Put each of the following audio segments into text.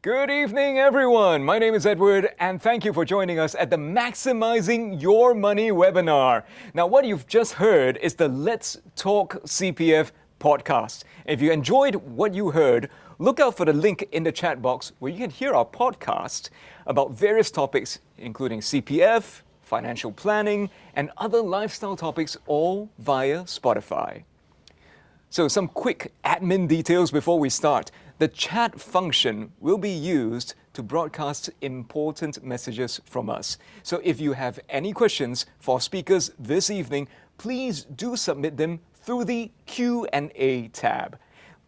Good evening, everyone. My name is Edward, and thank you for joining us at the Maximizing Your Money webinar. Now, what you've just heard is the Let's Talk CPF podcast. If you enjoyed what you heard, look out for the link in the chat box where you can hear our podcast about various topics, including CPF, financial planning, and other lifestyle topics, all via Spotify. So some quick admin details before we start. The chat function will be used to broadcast important messages from us. So if you have any questions for speakers this evening, please do submit them through the Q&A tab.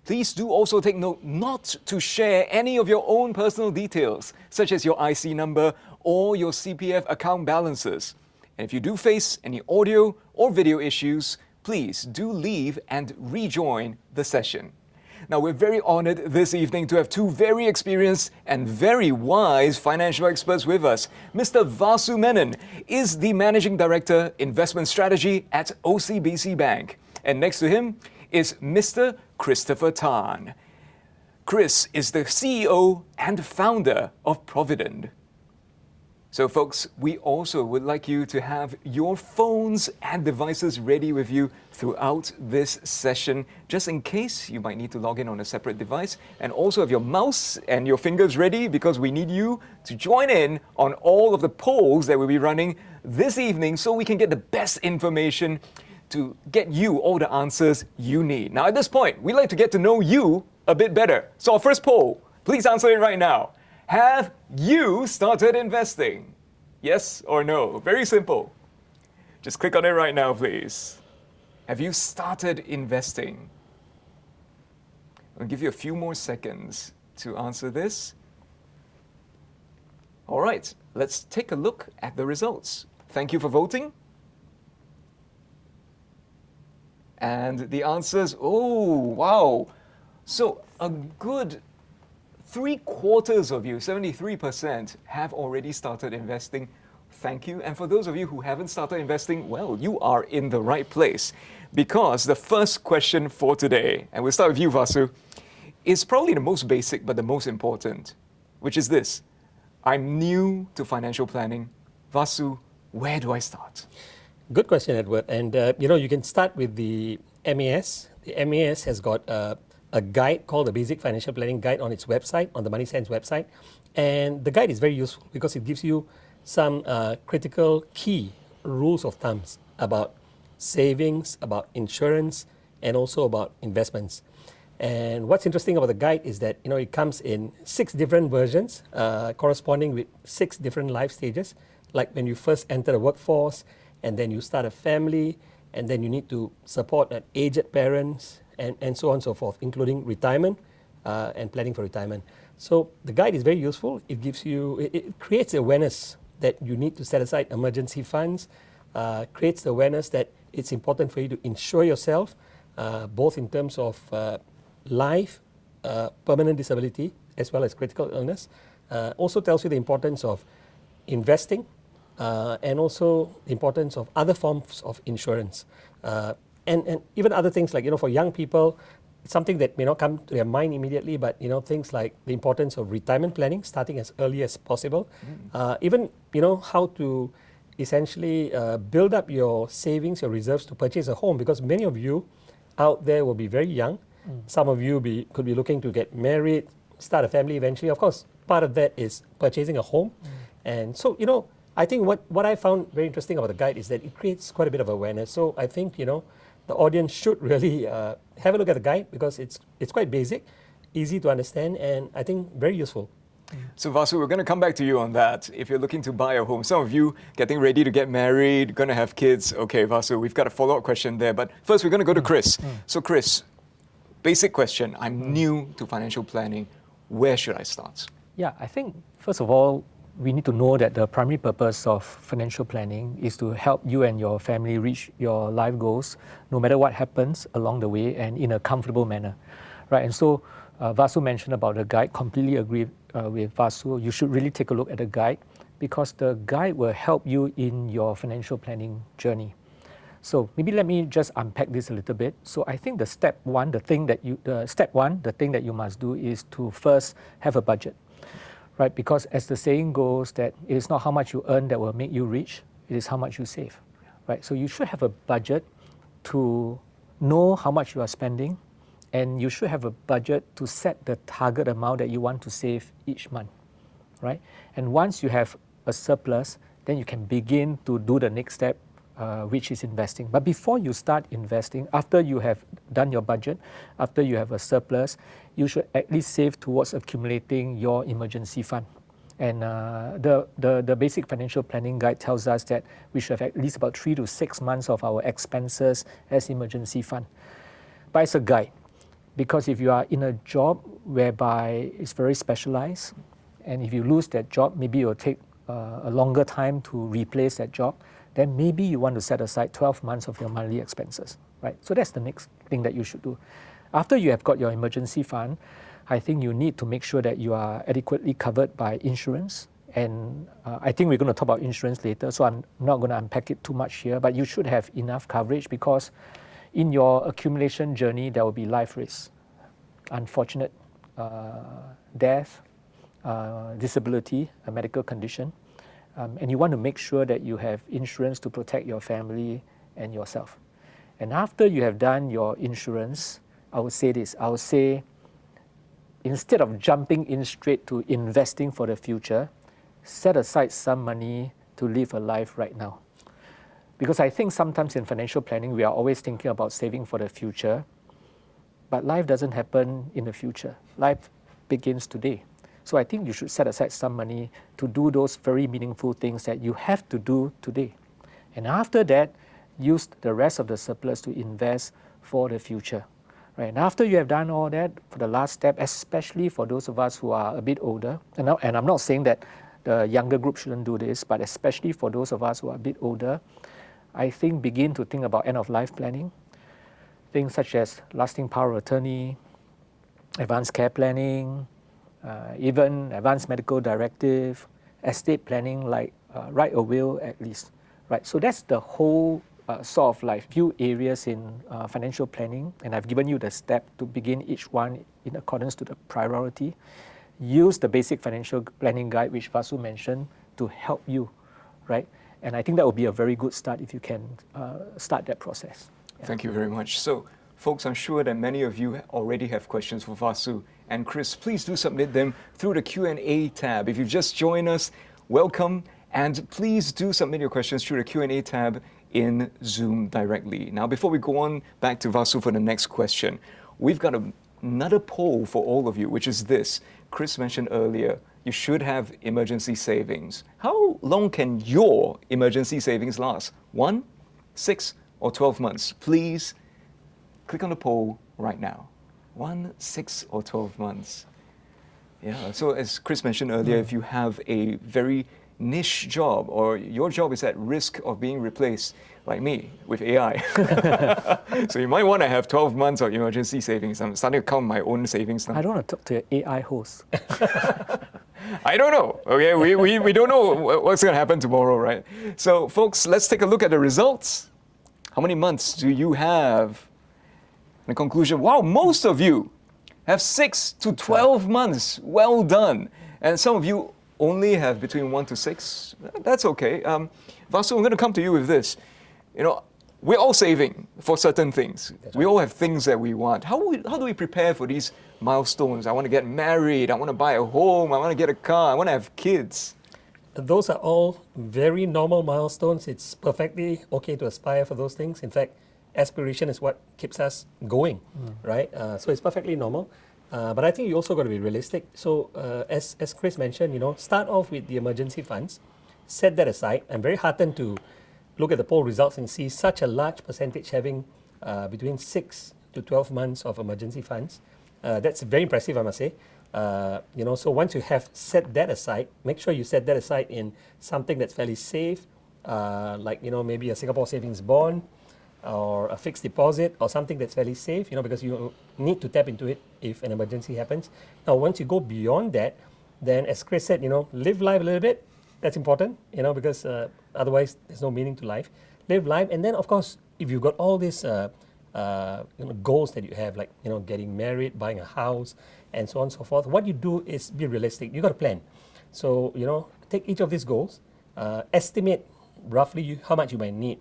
Please do also take note not to share any of your own personal details, such as your IC number or your CPF account balances. And if you do face any audio or video issues, please do leave and rejoin the session. Now, we're very honored this evening to have two very experienced and very wise financial experts with us. Mr. Vasu Menon is the Managing Director, Investment Strategy at OCBC Bank. And next to him is Mr. Christopher Tan. Chris is the CEO and founder of Provident. So folks, we also would like you to have your phones and devices ready with you throughout this session, just in case you might need to log in on a separate device, and also have your mouse and your fingers ready because we need you to join in on all of the polls that we'll be running this evening so we can get the best information to get you all the answers you need. Now at this point, we'd like to get to know you a bit better. So our first poll, please answer it right now. Have you started investing? Yes or no? Very simple. Just click on it right now, please. Have you started investing? I'll give you a few more seconds to answer this. All right, let's take a look at the results. Thank you for voting. And the answers, oh, wow. So a good 3/4 of you, 73%, have already started investing. Thank you. And for those of you who haven't started investing, well, you are in the right place. Because the first question for today, and we'll start with you, Vasu, is probably the most basic but the most important, which is this. I'm new to financial planning. Vasu, where do I start? Good question, Edward. And you can start with the MAS. The MAS has got a guide called the Basic Financial Planning Guide on its website, on the Money Sense website. And the guide is very useful because it gives you some critical key rules of thumbs about savings, about insurance, and also about investments. And what's interesting about the guide is that it comes in 6 different versions corresponding with 6 different life stages, like when you first enter the workforce, and then you start a family, and then you need to support an aged parents, and so on and so forth, including retirement and planning for retirement. So the guide is very useful. It gives you, it creates awareness that you need to set aside emergency funds, creates the awareness that it's important for you to insure yourself, both in terms of life, permanent disability, as well as critical illness. Also tells you the importance of investing, and also the importance of other forms of insurance. And even other things like, for young people, it's something that may not come to their mind immediately, but, things like the importance of retirement planning, starting as early as possible. Even, how to essentially build up your savings, your reserves to purchase a home, because many of you out there will be very young. Some of you could be looking to get married, start a family eventually. Of course, part of that is purchasing a home. And so, I think what I found very interesting about the guide is that it creates quite a bit of awareness. So I think, the audience should really have a look at the guide because it's quite basic, easy to understand, and I think very useful. So Vasu, we're going to come back to you on that. If you're looking to buy a home, some of you getting ready to get married, going to have kids. Okay, Vasu, we've got a follow-up question there. But first, we're going to go to Chris. So Chris, basic question. I'm new to financial planning. Where should I start? Yeah, I think, first of all, we need to know that the primary purpose of financial planning is to help you and your family reach your life goals, no matter what happens along the way and in a comfortable manner, right? And so Vasu mentioned about the guide, completely agree with Vasu. You should really take a look at the guide because the guide will help you in your financial planning journey. So maybe let me just unpack this a little bit. So I think the thing that you must do is to first have a budget. right? Because as the saying goes, that it is not how much you earn that will make you rich, it is how much you save, right? So you should have a budget to know how much you are spending, and you should have a budget to set the target amount that you want to save each month, right? And once you have a surplus, then you can begin to do the next step, which is investing. But before you start investing, after you have done your budget, after you have a surplus, you should at least save towards accumulating your emergency fund. And the basic financial planning guide tells us that we should have at least about 3 to 6 months of our expenses as emergency fund. But it's a guide, because if you are in a job whereby it's very specialized, and if you lose that job, maybe it will take a longer time to replace that job, then maybe you want to set aside 12 months of your monthly expenses, right? So that's the next thing that you should do. After you have got your emergency fund, I think you need to make sure that you are adequately covered by insurance. And I think we're going to talk about insurance later, so I'm not going to unpack it too much here, but you should have enough coverage, because in your accumulation journey, there will be life risks, unfortunate death, disability, a medical condition. And you want to make sure that you have insurance to protect your family and yourself. And after you have done your insurance, I would say this, I would say, instead of jumping in straight to investing for the future, set aside some money to live a life right now. Because I think sometimes in financial planning, we are always thinking about saving for the future, but life doesn't happen in the future. Life begins today. So I think you should set aside some money to do those very meaningful things that you have to do today. And after that, use the rest of the surplus to invest for the future. Right? And after you have done all that, for the last step, especially for those of us who are a bit older, and I'm not saying that the younger group shouldn't do this, but especially for those of us who are a bit older, I think begin to think about end-of-life planning. Things such as lasting power of attorney, advanced care planning, even advanced medical directive, estate planning, like write a will at least. Right? So that's the whole sort of like few areas in financial planning, and I've given you the step to begin each one in accordance to the priority. Use the basic financial planning guide, which Vasu mentioned, to help you, right? And I think that would be a very good start if you can start that process. Yeah. Thank you very much. So, folks, I'm sure that many of you already have questions for Vasu and Chris. Please do submit them through the Q&A tab. If you've just joined us, welcome, and please do submit your questions through the Q&A tab in Zoom directly. Now, before we go on back to Vasu for the next question, we've got another poll for all of you, which is this. Chris mentioned earlier, you should have emergency savings. How long can your emergency savings last? 1, 6, or 12 months? Please click on the poll right now. 1, 6, or 12 months? Yeah, so as Chris mentioned earlier, if you have a very niche job, or your job is at risk of being replaced, like me, with AI. So you might want to have 12 months of emergency savings. I'm starting to count my own savings now. I don't want to talk to an AI host. I don't know, okay? We don't know what's going to happen tomorrow, right? So folks, let's take a look at the results. How many months do you have? In conclusion, wow, most of you have 6 to 12 months. Well done. And some of you only have between 1 to 6. That's okay. Vasu, I'm going to come to you with this. You know, we're all saving for certain things. That's We right. all have things that we want. How do we prepare for these milestones? I want to get married. I want to buy a home. I want to get a car. I want to have kids. Those are all very normal milestones. It's perfectly okay to aspire for those things. In fact, aspiration is what keeps us going, right? So it's perfectly normal. But I think you also got to be realistic. So as Chris mentioned, you know, start off with the emergency funds, set that aside. I'm very heartened to look at the poll results and see such a large percentage having between 6 to 12 months of emergency funds. That's very impressive, I must say. You know, so once you have set that aside, make sure you set that aside in something that's fairly safe, like, you know, maybe a Singapore savings bond or a fixed deposit or something that's fairly safe, you know, because you need to tap into it if an emergency happens. Now, once you go beyond that, then as Chris said, you know, live life a little bit. That's important, you know, because otherwise there's no meaning to life. Live life, and then of course, if you've got all this goals that you have, like getting married, buying a house, and so on and so forth. What you do is be realistic. You got a plan. So take each of these goals, estimate roughly how much you might need,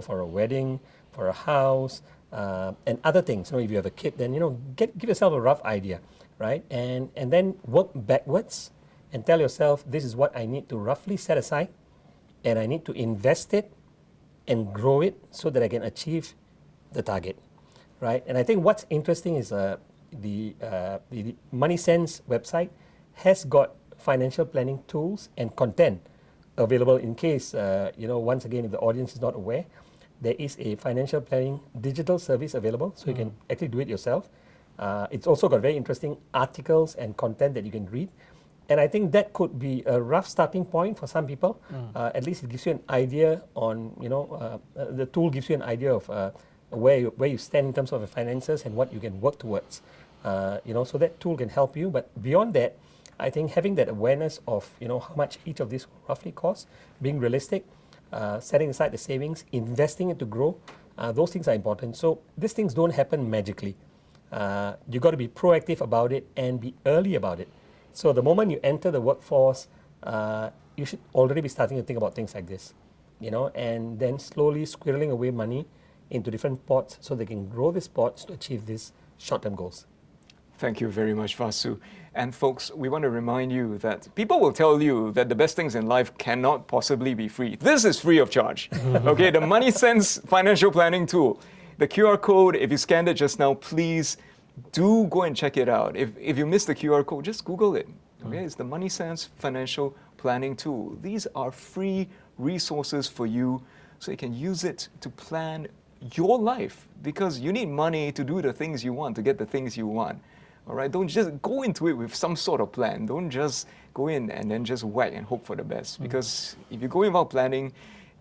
for a wedding, for a house, and other things. If you have a kid, then give yourself a rough idea, right? And then work backwards and tell yourself, this is what I need to roughly set aside, and I need to invest it and grow it so that I can achieve the target, right? And I think what's interesting is the Money Sense website has got financial planning tools and content available in case, once again, if the audience is not aware, there is a financial planning digital service available, so you can actually do it yourself. It's also got very interesting articles and content that you can read. And I think that could be a rough starting point for some people. At least it gives you an idea on, the tool gives you an idea of where you stand in terms of your finances and what you can work towards. So that tool can help you. But beyond that, I think having that awareness of, how much each of these roughly costs, being realistic, setting aside the savings, investing it to grow, those things are important. So these things don't happen magically. You got to be proactive about it and be early about it. So the moment you enter the workforce, you should already be starting to think about things like this, and then slowly squirreling away money into different pots so they can grow these pots to achieve these short-term goals. Thank you very much, Vasu. And folks, we want to remind you that people will tell you that the best things in life cannot possibly be free. This is free of charge. Okay, the Money Sense financial planning tool. The QR code, if you scanned it just now, please do go and check it out. If you missed the QR code, just Google it. Okay, it's the Money Sense financial planning tool. These are free resources for you so you can use it to plan your life, because you need money to do the things you want, to get the things you want. All right, don't just go into it with some sort of plan. Don't just go in and then just whack and hope for the best. Because if you go in without planning,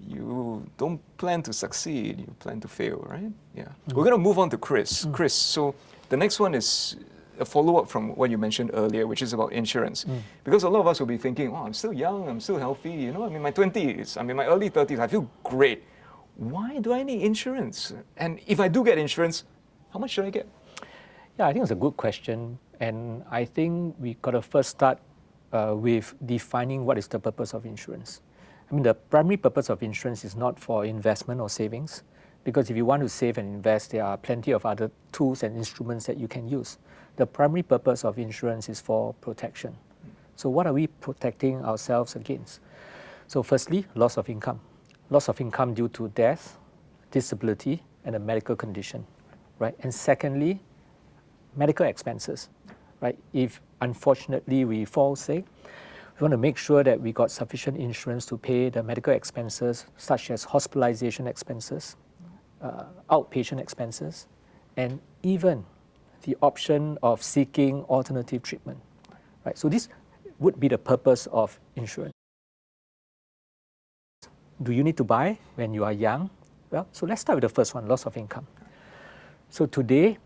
you don't plan to succeed, you plan to fail, right? Yeah. We're going to move on to Chris. Chris, so the next one is a follow-up from what you mentioned earlier, which is about insurance. Because a lot of us will be thinking, oh, I'm still young, I'm still healthy, I'm in my 20s, I'm in my early 30s, I feel great. Why do I need insurance? And if I do get insurance, how much should I get? Yeah, I think it's a good question. And I think we got to first start with defining what is the purpose of insurance. I mean, the primary purpose of insurance is not for investment or savings, because if you want to save and invest, there are plenty of other tools and instruments that you can use. The primary purpose of insurance is for protection. So what are we protecting ourselves against? So firstly, loss of income. Loss of income due to death, disability, and a medical condition, right? And secondly, medical expenses, right? If unfortunately we fall sick, we want to make sure that we got sufficient insurance to pay the medical expenses, such as hospitalization expenses, outpatient expenses, and even the option of seeking alternative treatment, right? So this would be the purpose of insurance. Do you need to buy when you are young? Well, so let's start with the first one, loss of income. So today,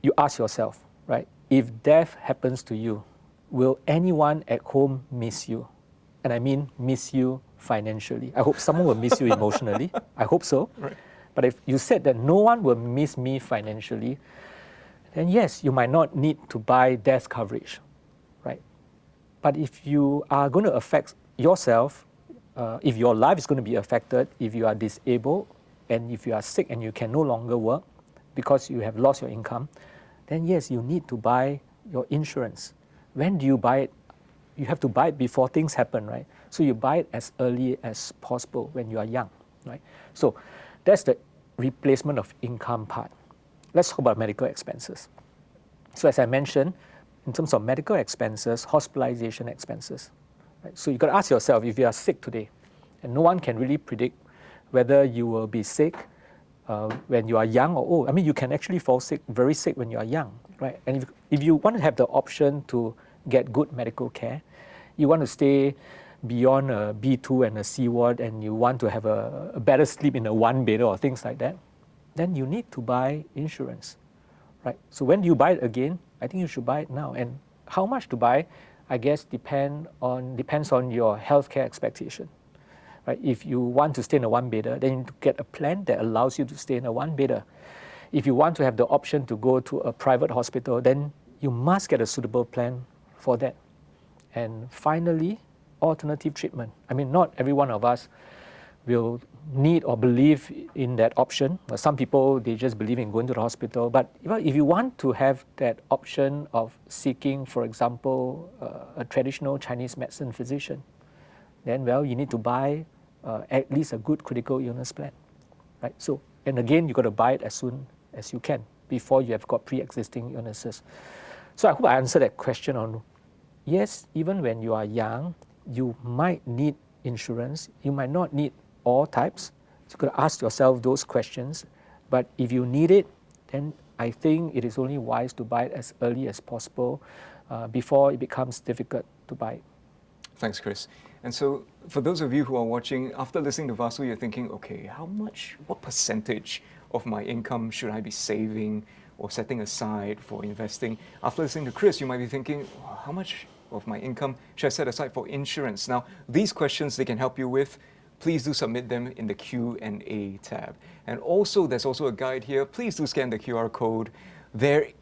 you ask yourself, right, if death happens to you, will anyone at home miss you? And I mean miss you financially. I hope someone will miss you emotionally. I hope so. Right. But if you said that no one will miss me financially, then yes, you might not need to buy death coverage, right? But if you are going to affect yourself, if your life is going to be affected, if you are disabled, and if you are sick and you can no longer work because you have lost your income, then yes, you need to buy your insurance. When do you buy it? You have to buy it before things happen, right? So you buy it as early as possible when you are young, right? So that's the replacement of income part. Let's talk about medical expenses. So as I mentioned, in terms of medical expenses, hospitalization expenses, right? So you got to ask yourself, if you are sick today, and no one can really predict whether you will be sick when you are young or old. I mean, you can actually fall sick, very sick when you are young, right? And if you want to have the option to get good medical care, you want to stay beyond a B2 and a C ward, and you want to have a better sleep in a one-bedder or things like that, then you need to buy insurance, right? So when do you buy it again? I think you should buy it now. And how much to buy, I guess, depends on your healthcare expectation. Right? If you want to stay in a one-bedder, then you need to get a plan that allows you to stay in a one-bedder. if you want to have the option to go to a private hospital, then you must get a suitable plan for that. And finally, alternative treatment. I mean, not every one of us will need or believe in that option. Some people, they just believe in going to the hospital. But if you want to have that option of seeking, for example, a traditional Chinese medicine physician, then, well, you need to buy at least a good critical illness plan, right? So, and again, you got to buy it as soon as you can before you have got pre-existing illnesses. So I hope I answered that question on, yes, even when you are young, you might need insurance. You might not need all types. So you got to ask yourself those questions. But if you need it, then I think it is only wise to buy it as early as possible before it becomes difficult to buy it. Thanks, Chris. And so, for those of you who are watching, after listening to Vasu, you're thinking, okay, what percentage of my income should I be saving or setting aside for investing? After listening to Chris, you might be thinking, how much of my income should I set aside for insurance? Now, these questions they can help you with. Please do submit them in the Q&A tab. And also, there's also a guide here. Please do scan the QR code. The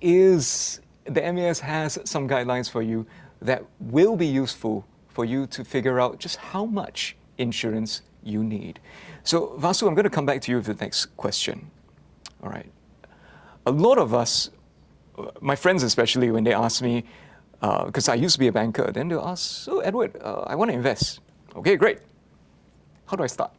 MAS has some guidelines for you that will be useful for you to figure out just how much insurance you need. So, Vasu, I'm going to come back to you with the next question. All right. A lot of us, my friends especially, when they ask me, because I used to be a banker, then they'll ask, so Edward, I want to invest. Okay, great. How do I start?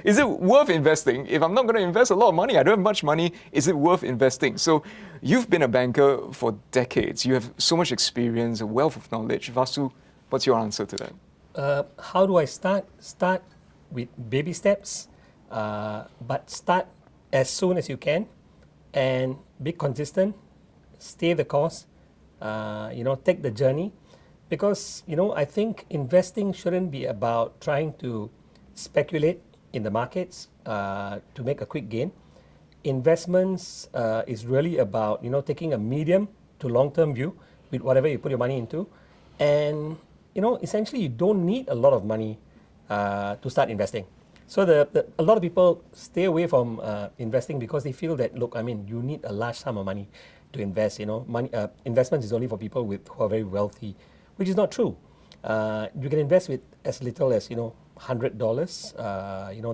Is it worth investing? If I'm not going to invest a lot of money, I don't have much money, is it worth investing? So you've been a banker for decades. You have so much experience, a wealth of knowledge. Vasu, what's your answer to that? How do I start? Start with baby steps, but start as soon as you can and be consistent, stay the course, take the journey. Because, I think investing shouldn't be about trying to speculate in the markets to make a quick gain. Investments is really about, taking a medium to long-term view with whatever you put your money into. And, essentially you don't need a lot of money to start investing. So a lot of people stay away from investing because they feel that, you need a large sum of money to invest. Investment is only for people who are very wealthy, which is not true. You can invest with as little as $100.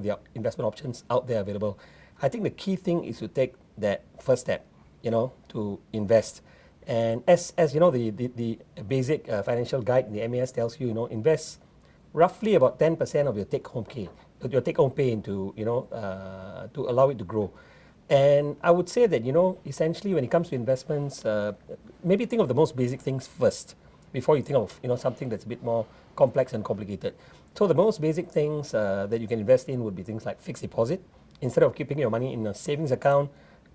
There are investment options out there available. I think the key thing is to take that first step, to invest. And as the basic financial guide in the MAS tells you, invest roughly about 10% of your take-home pay into to allow it to grow. And I would say that essentially when it comes to investments, maybe think of the most basic things first before you think of something that's a bit more complex and complicated. So the most basic things that you can invest in would be things like fixed deposit. Instead of keeping your money in a savings account,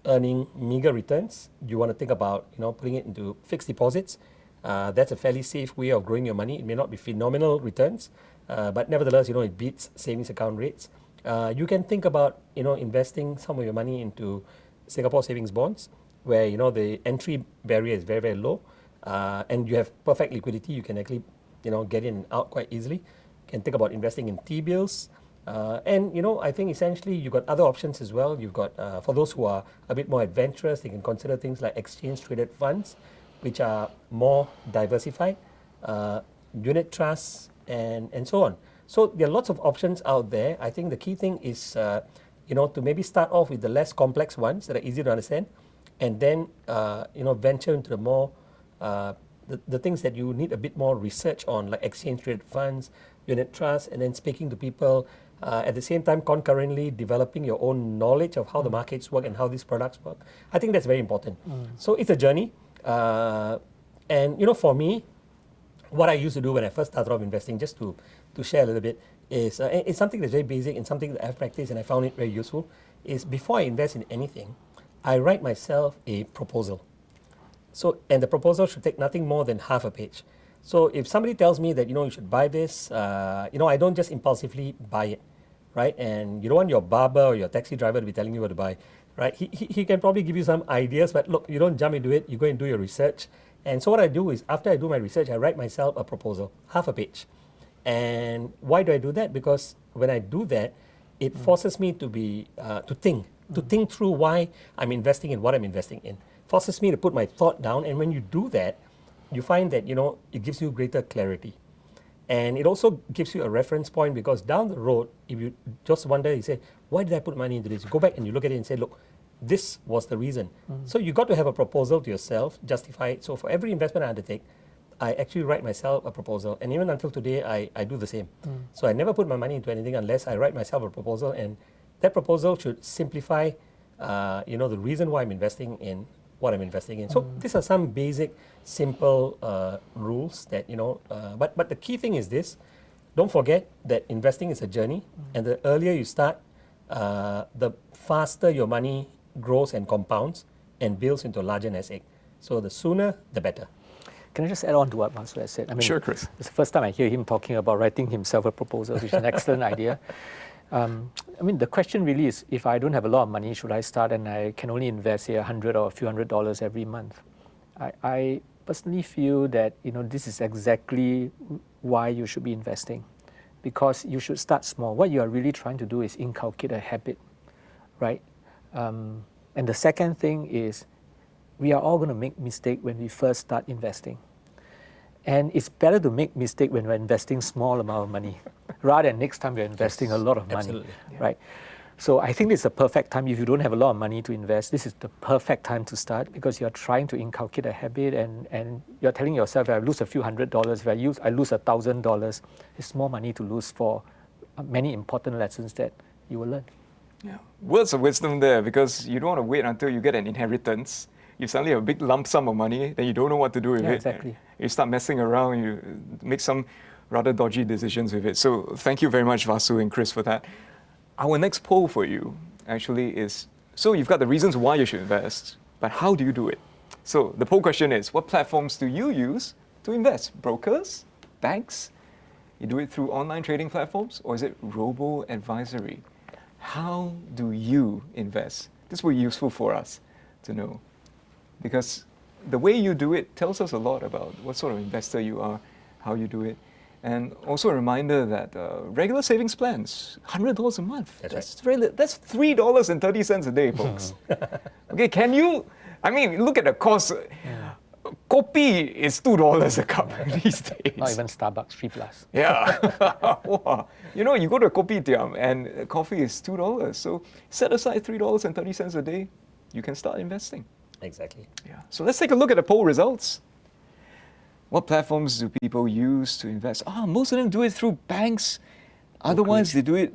earning meager returns, you want to think about putting it into fixed deposits. That's a fairly safe way of growing your money. It may not be phenomenal returns, but nevertheless, it beats savings account rates. You can think about investing some of your money into Singapore savings bonds, where the entry barrier is very, very low. And you have perfect liquidity. You can actually, get in and out quite easily. You can think about investing in T-bills. And, I think essentially you've got other options as well. You've got, for those who are a bit more adventurous, they can consider things like exchange-traded funds, which are more diversified, unit trusts, and so on. So there are lots of options out there. I think the key thing is, to maybe start off with the less complex ones that are easy to understand, and then, venture into the more the things that you need a bit more research on, like exchange-traded funds, unit trusts, and then speaking to people. At the same time, concurrently developing your own knowledge of how the markets work and how these products work. I think that's very important. So it's a journey. And for me, what I used to do when I first started off investing, just to share a little bit, is it's something that's very basic and something that I've practiced and I found it very useful, is before I invest in anything, I write myself a proposal. So, and the proposal should take nothing more than half a page. So if somebody tells me that, you should buy this, I don't just impulsively buy it, right? And you don't want your barber or your taxi driver to be telling you what to buy, right? He can probably give you some ideas, but look, you don't jump into it, you go and do your research. And so what I do is, after I do my research, I write myself a proposal, half a page. And why do I do that? Because when I do that, it forces me to think to think through why I'm investing in what I'm investing in. Forces me to put my thought down, and when you do that, you find that it gives you greater clarity. And it also gives you a reference point, because down the road, if you just wonder, you say, why did I put money into this? You go back and you look at it and say, look, this was the reason. So you got to have a proposal to yourself, justify it. So for every investment I undertake, I actually write myself a proposal. And even until today, I do the same. So I never put my money into anything unless I write myself a proposal. And that proposal should simplify, the reason why I'm investing in what I'm investing in. So these are some basic, simple rules that, but the key thing is this: don't forget that investing is a journey, and the earlier you start, the faster your money grows and compounds and builds into a larger nest egg. So the sooner, the better. Can I just add on to what Masu has said? I mean, Sure, Chris. It's the first time I hear him talking about writing himself a proposal, which is an excellent idea. The question really is, if I don't have a lot of money, should I start and I can only invest, say, $100 or a few $100 every month? I personally feel that this is exactly why you should be investing, because you should start small. What you are really trying to do is inculcate a habit, right? And the second thing is, we are all going to make mistakes when we first start investing. And it's better to make mistake when we're investing small amount of money rather than next time we're investing a lot of money, Absolutely. right? So I think this is a perfect time. If you don't have a lot of money to invest, this is the perfect time to start, because you're trying to inculcate a habit, and you're telling yourself, if I lose a few $100, if I lose $1,000, it's more money to lose for many important lessons that you will learn. Yeah. Words of wisdom there, because you don't want to wait until you get an inheritance. You suddenly have a big lump sum of money, then you don't know what to do with it. Exactly. You start messing around, you make some rather dodgy decisions with it. So thank you very much, Vasu and Chris, for that. Our next poll for you actually is, so you've got the reasons why you should invest, but how do you do it? So the poll question is, what platforms do you use to invest? Brokers? Banks? You do it through online trading platforms? Or is it robo-advisory? How do you invest? This will be useful for us to know, because the way you do it tells us a lot about what sort of investor you are, how you do it. And also a reminder that regular savings plans, $100 a month. That's $3.30 a day, folks. Okay, can you, look at the cost. Kopi is $2 a cup these days. Not even Starbucks, 3+. Yeah. Wow. You go to a kopitiam and coffee is $2. So set aside $3.30 a day, you can start investing. Exactly. Yeah. So let's take a look at the poll results. What platforms do people use to invest? Most of them do it through banks. Otherwise, they do it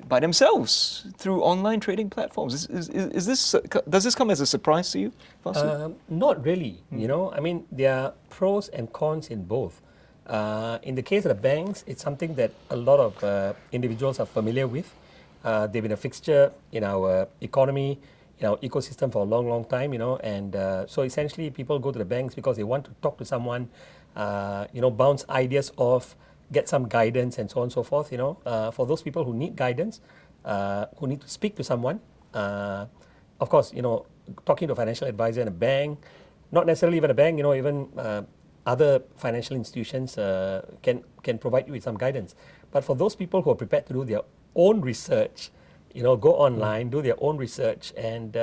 by themselves through online trading platforms. Is this, does this come as a surprise to you, Vasu? Not really. There are pros and cons in both. In the case of the banks, it's something that a lot of individuals are familiar with. They've been a fixture in our economy, in our ecosystem for a long, long time, and so essentially people go to the banks because they want to talk to someone, bounce ideas off, get some guidance and so on and so forth, for those people who need guidance, who need to speak to someone. Of course, talking to a financial advisor in a bank, not necessarily even a bank, even other financial institutions can provide you with some guidance. But for those people who are prepared to do their own research, go online, do their own research, and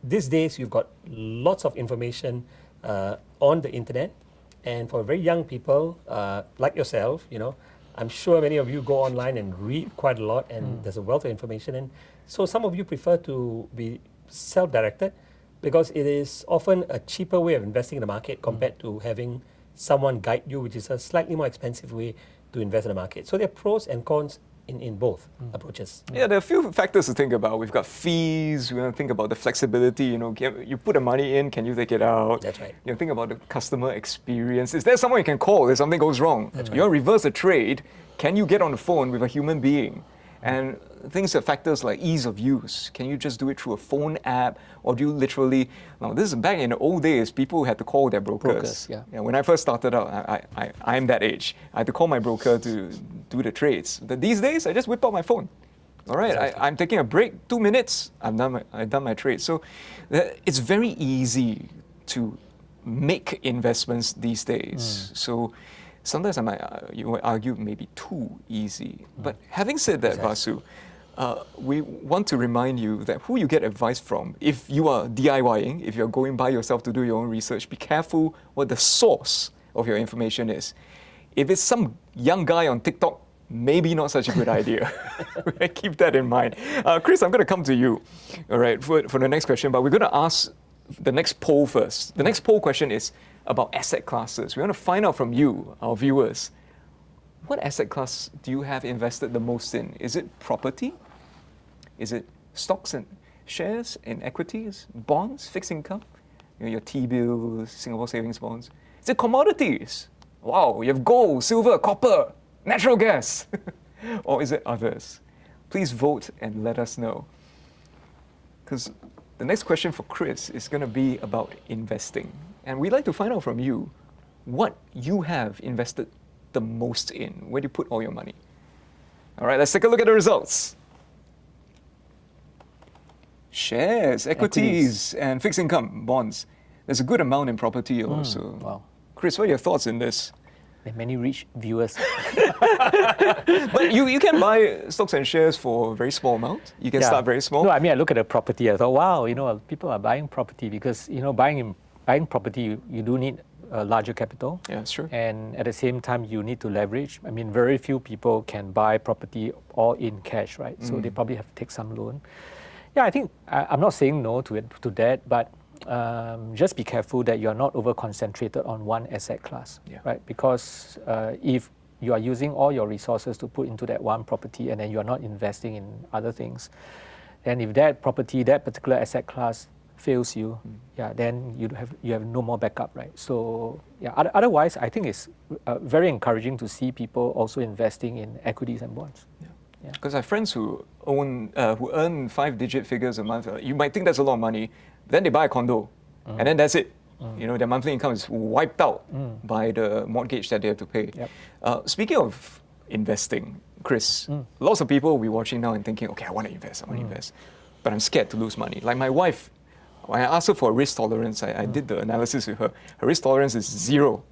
these days you've got lots of information on the internet. And for very young people like yourself, I'm sure many of you go online and read quite a lot, and there's a wealth of information. And so some of you prefer to be self-directed because it is often a cheaper way of investing in the market compared to having someone guide you, which is a slightly more expensive way to invest in the market. So there are pros and cons in both approaches. Yeah, there are a few factors to think about. We've got fees, we want to think about the flexibility, you put the money in, can you take it out? That's right. Think about the customer experience. Is there someone you can call if something goes wrong? That's right. You want to reverse a trade, can you get on the phone with a human being? And things are factors like ease of use. Can you just do it through a phone app, or do you literally? Now, this is back in the old days. People had to call their brokers. Yeah. When I first started out, I'm that age. I had to call my broker to do the trades. But these days, I just whip out my phone. All right, Exactly. I'm taking a break. 2 minutes. I've done my trade. So it's very easy to make investments these days. So sometimes you might argue maybe too easy. But having said that, Vasu, we want to remind you that who you get advice from, if you are DIYing, if you're going by yourself to do your own research, be careful what the source of your information is. If it's some young guy on TikTok, maybe not such a good idea. Keep that in mind. Chris, I'm going to come to you, all right, for the next question, but we're going to ask the next poll first. The next poll question is about asset classes. We want to find out from you, our viewers, what asset class do you have invested the most in? Is it property? Is it stocks and shares and equities, bonds, fixed income? Your T-bills, Singapore savings bonds. Is it commodities? Wow, you have gold, silver, copper, natural gas. Or is it others? Please vote and let us know. Because the next question for Chris is going to be about investing. And we'd like to find out from you what you have invested the most in. Where do you put all your money? All right, let's take a look at the results. Shares, equities, and fixed income, bonds. There's a good amount in property also. Wow. Chris, what are your thoughts in this? There are many rich viewers. But you can buy stocks and shares for a very small amount. You can start very small. No, I mean, I look at the property, I thought, wow, people are buying property because, buying property, you do need a larger capital. Yeah, that's true. And at the same time, you need to leverage. I mean, very few people can buy property all in cash, right? So they probably have to take some loan. Yeah, I think I'm not saying no to that, but just be careful that you're not over-concentrated on one asset class, right? Because if you are using all your resources to put into that one property and then you're not investing in other things, then if that property, that particular asset class fails you, then you have no more backup, right? So otherwise, I think it's very encouraging to see people also investing in equities and bonds. Because I have friends who earn 5-digit figures a month. You might think that's a lot of money. Then they buy a condo, and then that's it. Their monthly income is wiped out by the mortgage that they have to pay. Speaking of investing, Chris, lots of people will be watching now and thinking, okay, I want to invest, but I'm scared to lose money. Like my wife, when I asked her for a risk tolerance, I did the analysis with her. Her risk tolerance is 0.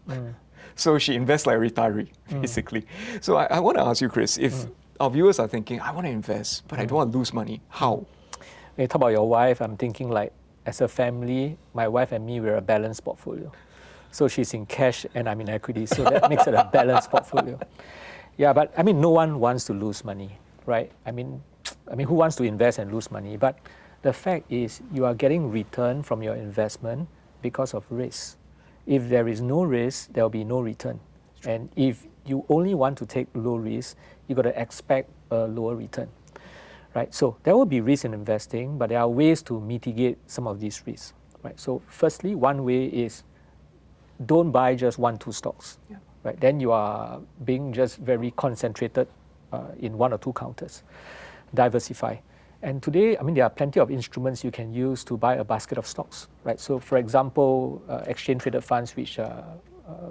So she invests like a retiree, basically. So I want to ask you, Chris, if our viewers are thinking, I want to invest, but I don't want to lose money, how? When you talk about your wife, I'm thinking like, as a family, my wife and me, we're a balanced portfolio. So she's in cash and I'm in equity, so that makes it a balanced portfolio. Yeah, but I mean, no one wants to lose money, right? I mean, who wants to invest and lose money? But the fact is, you are getting return from your investment because of risk. If there is no risk, there will be no return. And if you only want to take low risk, you got to expect a lower return. Right? So there will be risk in investing, but there are ways to mitigate some of these risks. Right? So firstly, one way is don't buy just 1-2 stocks. Right? Then you are being just very concentrated in 1 or 2 counters. Diversify. And today, I mean, there are plenty of instruments you can use to buy a basket of stocks. Right? So for example, exchange-traded funds, which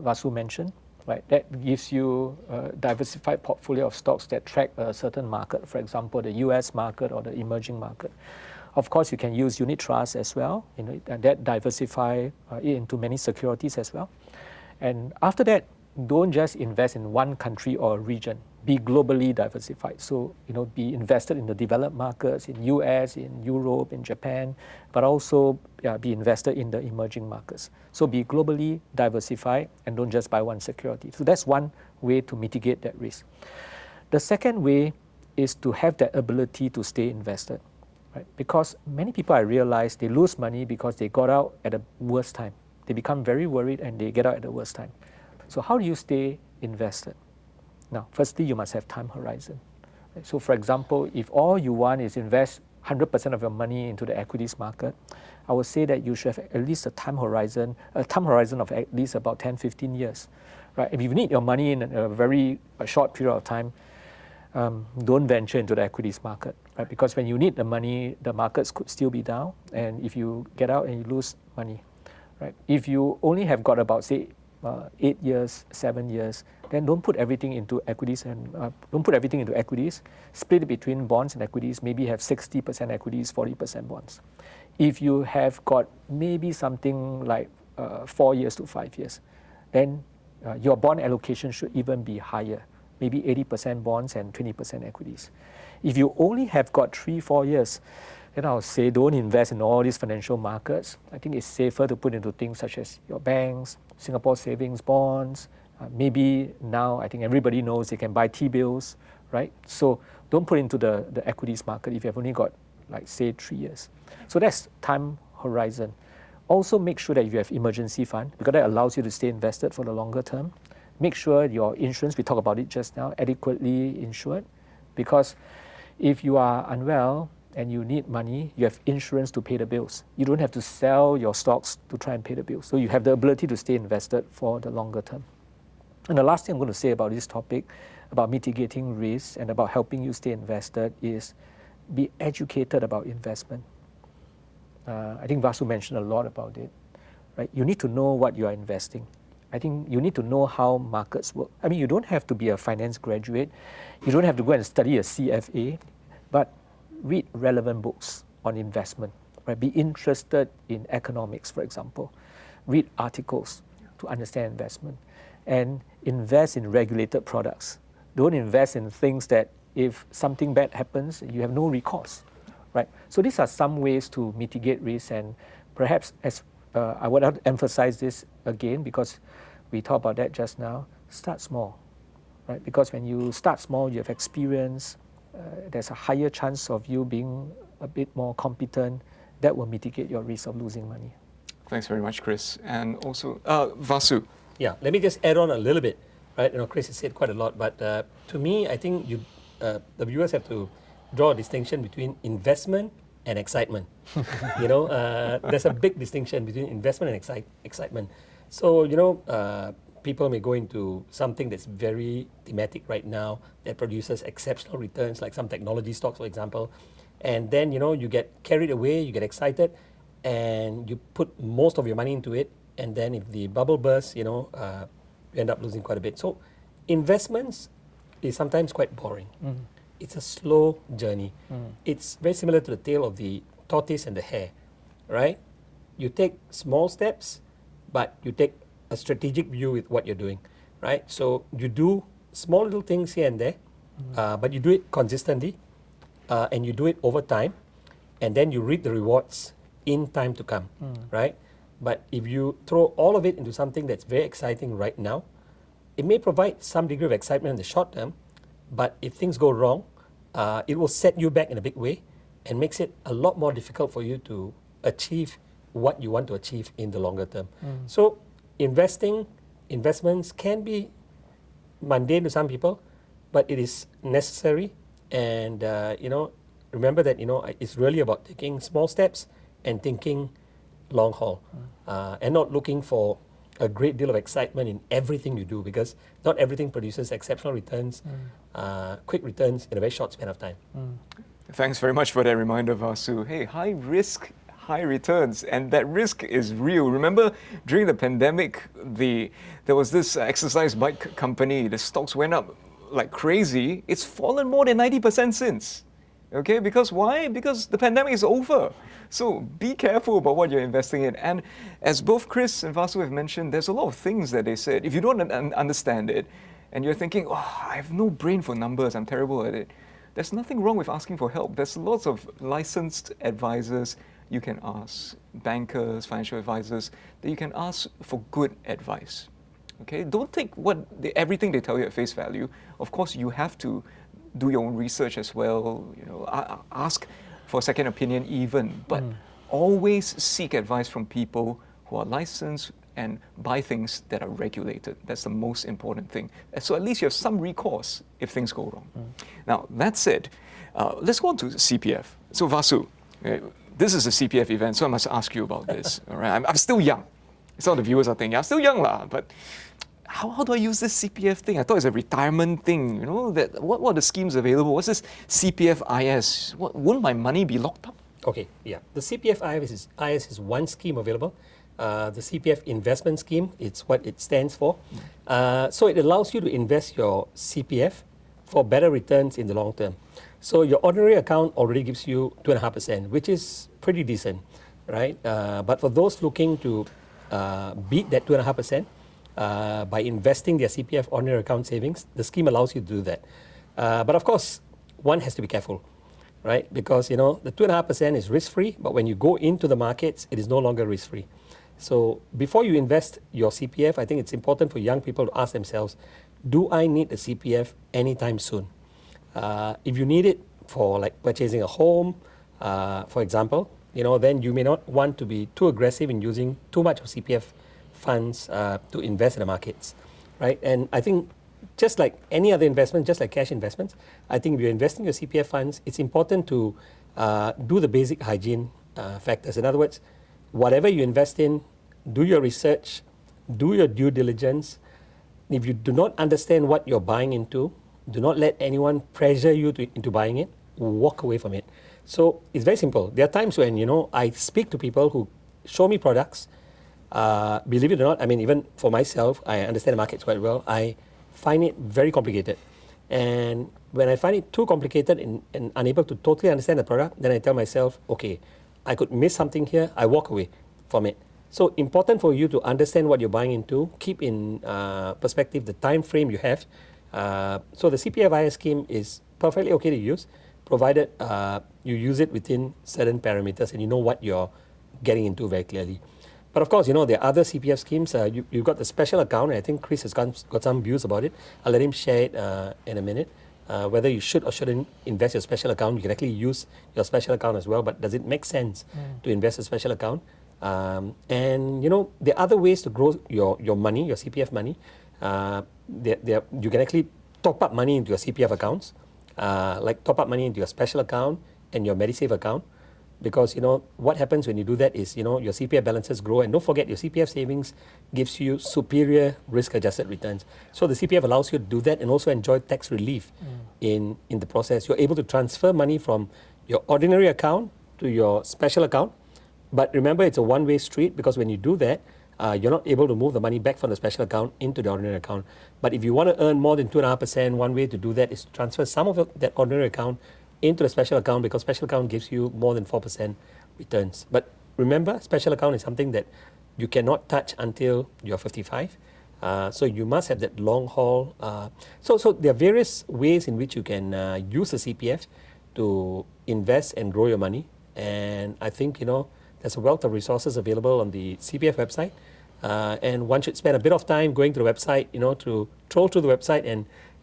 Vasu mentioned, right? That gives you a diversified portfolio of stocks that track a certain market, for example, the US market or the emerging market. Of course, you can use unit trusts as well, and that diversify into many securities as well. And after that, don't just invest in one country or region. Be globally diversified. So, be invested in the developed markets, in US, in Europe, in Japan, but also be invested in the emerging markets. So be globally diversified and don't just buy one security. So that's one way to mitigate that risk. The second way is to have that ability to stay invested, right? Because many people, I realize, they lose money because they got out at the worst time. They become very worried and they get out at the worst time. So how do you stay invested? Now, firstly, you must have time horizon. So for example, if all you want is invest 100% of your money into the equities market, I would say that you should have at least a time horizon of at least about 10-15 years. Right? If you need your money in a very short period of time, don't venture into the equities market. Right? Because when you need the money, the markets could still be down, and if you get out and you lose money. Right? If you only have got about, say, 8 years, 7 years, then don't put everything into equities Split it between bonds and equities. Maybe have 60% equities, 40% bonds. If you have got maybe something like 4 years to 5 years, then your bond allocation should even be higher. maybe 80% bonds and 20% equities. If you only have got 3-4 years, then I'll say don't invest in all these financial markets. I think it's safer to put into things such as your banks, Singapore savings bonds. Maybe now I think everybody knows they can buy T-bills, right? So don't put into the equities market if you've only got, like, say, 3 years. So that's time horizon. Also make sure that you have emergency fund, because that allows you to stay invested for the longer term. Make sure your insurance, we talked about it just now, adequately insured, because if you are unwell and you need money, you have insurance to pay the bills. You don't have to sell your stocks to try and pay the bills. So you have the ability to stay invested for the longer term. And the last thing I'm going to say about this topic, about mitigating risks and about helping you stay invested, is be educated about investment. I think Vasu mentioned a lot about it, right? You need to know what you are investing. I think you need to know how markets work. I mean, you don't have to be a finance graduate. You don't have to go and study a CFA, but read relevant books on investment, right? Be interested in economics, for example. Read articles to understand investment, and invest in regulated products. Don't invest in things that if something bad happens, you have no recourse, right? So these are some ways to mitigate risk, and perhaps I would emphasize this again because we talked about that just now, start small, right? Because when you start small, you have experience, there's a higher chance of you being a bit more competent. That will mitigate your risk of losing money. Thanks very much, Chris. And also, Vasu. Yeah, let me just add on a little bit, right? Chris has said quite a lot, but to me, I think the viewers have to draw a distinction between investment and excitement. There's a big distinction between investment and excitement. So, people may go into something that's very thematic right now that produces exceptional returns, like some technology stocks, for example. And then, you get carried away, you get excited, and you put most of your money into it. And then if the bubble bursts, you end up losing quite a bit. So investments is sometimes quite boring. It's a slow journey. It's very similar to the tale of the tortoise and the hare, right? You take small steps, but you take a strategic view with what you're doing, right? So you do small little things here and there, but you do it consistently, and you do it over time, and then you reap the rewards in time to come, right? But if you throw all of it into something that's very exciting right now, it may provide some degree of excitement in the short term, but if things go wrong, it will set you back in a big way and makes it a lot more difficult for you to achieve what you want to achieve in the longer term. So investments can be mundane to some people, but it is necessary. And remember that it's really about taking small steps and thinking long haul, and not looking for a great deal of excitement in everything you do, because not everything produces exceptional returns, quick returns in a very short span of time. Thanks very much for that reminder, Vasu. Hey, high risk, high returns, and that risk is real. Remember, during the pandemic, there was this exercise bike company. The stocks went up like crazy. It's fallen more than 90% since. Okay, because why? Because the pandemic is over. So be careful about what you're investing in. And as both Chris and Vasu have mentioned, there's a lot of things that they said. If you don't understand it, and you're thinking, I have no brain for numbers, I'm terrible at it, there's nothing wrong with asking for help. There's lots of licensed advisors you can ask, bankers, financial advisors, that you can ask for good advice. Okay, don't take everything they tell you at face value. Of course, you have to do your own research as well. Ask for a second opinion even, but always seek advice from people who are licensed and buy things that are regulated. That's the most important thing. So at least you have some recourse if things go wrong. Now, that said, let's go on to CPF. So Vasu, this is a CPF event, so I must ask you about this. All right, I'm still young. Some of the viewers are thinking, I'm still young, but how do I use this CPF thing? I thought it's a retirement thing. What are the schemes available? What's this CPF IS? Wouldn't my money be locked up? Okay, yeah. The CPF IS is one scheme available. The CPF investment scheme, it's what it stands for. So it allows you to invest your CPF for better returns in the long term. So your ordinary account already gives you 2.5%, which is pretty decent, right? But for those looking to beat that 2.5%, by investing their CPF ordinary account savings. The scheme allows you to do that. But of course, one has to be careful, right? Because the 2.5% is risk-free, but when you go into the markets, it is no longer risk-free. So before you invest your CPF, I think it's important for young people to ask themselves, do I need a CPF anytime soon? If you need it for like purchasing a home, for example, then you may not want to be too aggressive in using too much of CPF funds to invest in the markets, right? And I think just like any other investment, just like cash investments, I think if you're investing your CPF funds, it's important to do the basic hygiene factors. In other words, whatever you invest in, do your research, do your due diligence. If you do not understand what you're buying into, do not let anyone pressure you into buying it, walk away from it. So it's very simple. There are times when, I speak to people who show me products. Believe it or not, I mean, even for myself, I understand the markets quite well. I find it very complicated. And when I find it too complicated and unable to totally understand the product, then I tell myself, okay, I could miss something here, I walk away from it. So important for you to understand what you're buying into, keep in perspective the time frame you have. So the CPF IS scheme is perfectly okay to use, provided you use it within certain parameters and you know what you're getting into very clearly. But of course, there are other CPF schemes. You've got the special account, and I think Chris has got some views about it. I'll let him share it in a minute. Whether you should or shouldn't invest your special account. You can actually use your special account as well, but does it make sense to invest a special account? And there are other ways to grow your money, your CPF money. You can actually top up money into your CPF accounts, like top up money into your special account and your MediSave account. Because what happens when you do that is your CPF balances grow, and don't forget your CPF savings gives you superior risk-adjusted returns. So the CPF allows you to do that and also enjoy tax relief in the process. You're able to transfer money from your ordinary account to your special account, but remember it's a one-way street, because when you do that, you're not able to move the money back from the special account into the ordinary account. But if you want to earn more than 2.5%, one way to do that is to transfer some of that ordinary account into the special account, because special account gives you more than 4% returns. But remember, special account is something that you cannot touch until you're 55. So you must have that long haul. So there are various ways in which you can use the CPF to invest and grow your money. And I think, there's a wealth of resources available on the CPF website. And one should spend a bit of time going to the website, to troll through the website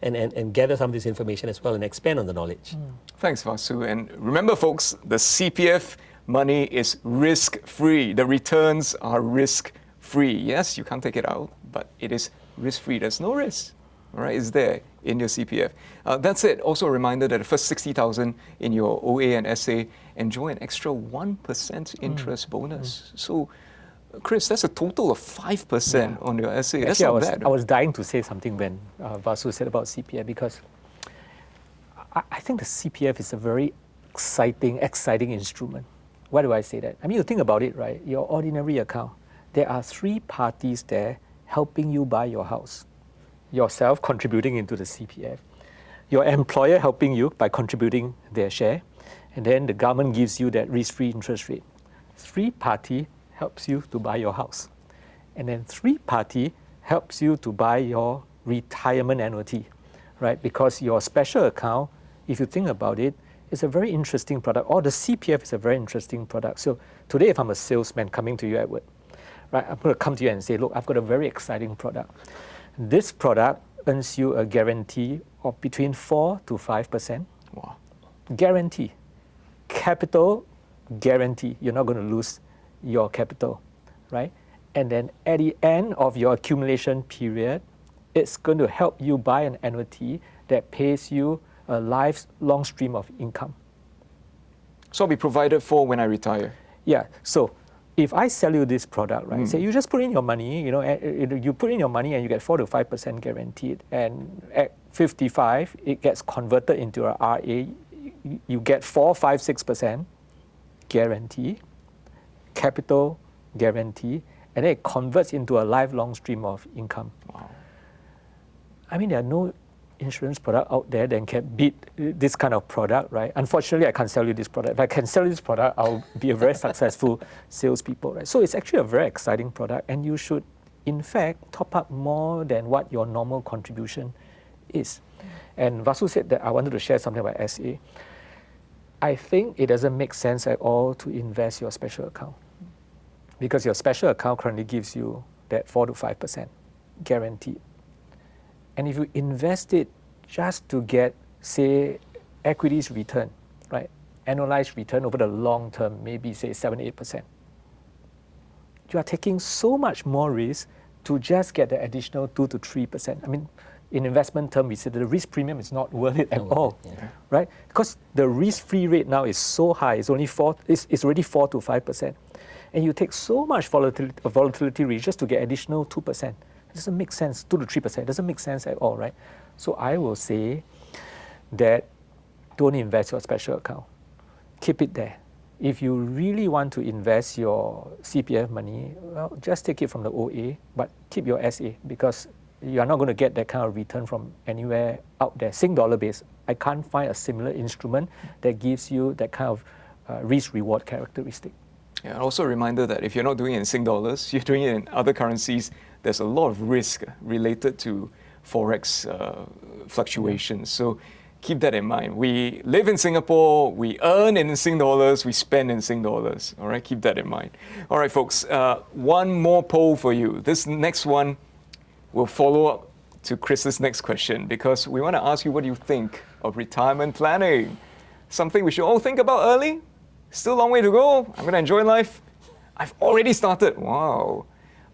and gather some of this information as well and expand on the knowledge. Thanks, Vasu. And remember, folks, the CPF money is risk-free. The returns are risk-free. Yes, you can't take it out, but it is risk-free. There's no risk. All right, it's there in your CPF. That's it. Also a reminder that the first 60,000 in your OA and SA enjoy an extra 1% interest bonus. So, Chris, that's a total of 5% on your SA. That's Actually, not bad. I was dying to say something when Vasu said about CPF, because I think the CPF is a very exciting instrument. Why do I say that? I mean, you think about it, right? Your ordinary account, there are three parties there helping you buy your house. Yourself contributing into the CPF, your employer helping you by contributing their share, and then the government gives you that risk-free interest rate. Three-party helps you to buy your house. And then three-party helps you to buy your retirement annuity, right? Because your special account, if you think about it, is a very interesting product, or the CPF is a very interesting product. So today, if I'm a salesman coming to you, Edward, right, I'm going to come to you and say, look, I've got a very exciting product. This product earns you a guarantee of between 4 to 5%. Wow. Guarantee. Capital guarantee. You're not going to lose your capital, right? And then at the end of your accumulation period, it's going to help you buy an annuity that pays you a lifelong stream of income. So I'll be provided for when I retire. Yeah. So if I sell you this product, right, say you just put in your money, you put in your money and you get 4 to 5% guaranteed, and at 55, it gets converted into a RA, you get 4, 5, 6% guarantee, capital guarantee, and then it converts into a lifelong stream of income. Wow. I mean, there are no insurance product out there that can beat this kind of product, right? Unfortunately, I can't sell you this product. If I can sell this product, I'll be a very successful salespeople, right? So it's actually a very exciting product, and you should in fact, top up more than what your normal contribution is. And Vasu said that I wanted to share something about SA. I think it doesn't make sense at all to invest your special account, because your special account currently gives you that 4 to 5% guaranteed. And if you invest it just to get, say, equities return, right? Annualized return over the long term, maybe say 7, 8%. You are taking so much more risk to just get the additional 2 to 3%. I mean, in investment term, we say the risk premium is not worth it at all, right? Because the risk-free rate now is so high, it's already 4 to 5%. And you take so much volatility risk just to get additional 2%. It doesn't make sense, 2 to 3%, it doesn't make sense at all, right? So I will say that don't invest your special account. Keep it there. If you really want to invest your CPF money, well, just take it from the OA, but keep your SA, because you are not going to get that kind of return from anywhere out there. Sing dollar base, I can't find a similar instrument that gives you that kind of risk-reward characteristic. Yeah, and also a reminder that if you're not doing it in Sing dollars, you're doing it in other currencies, there's a lot of risk related to Forex fluctuations. So keep that in mind. We live in Singapore, we earn in Sing dollars, we spend in Sing dollars. All right, keep that in mind. All right, folks, one more poll for you. This next one will follow up to Chris's next question, because we want to ask you what you think of retirement planning. Something we should all think about early? Still a long way to go. I'm going to enjoy life. I've already started. Wow.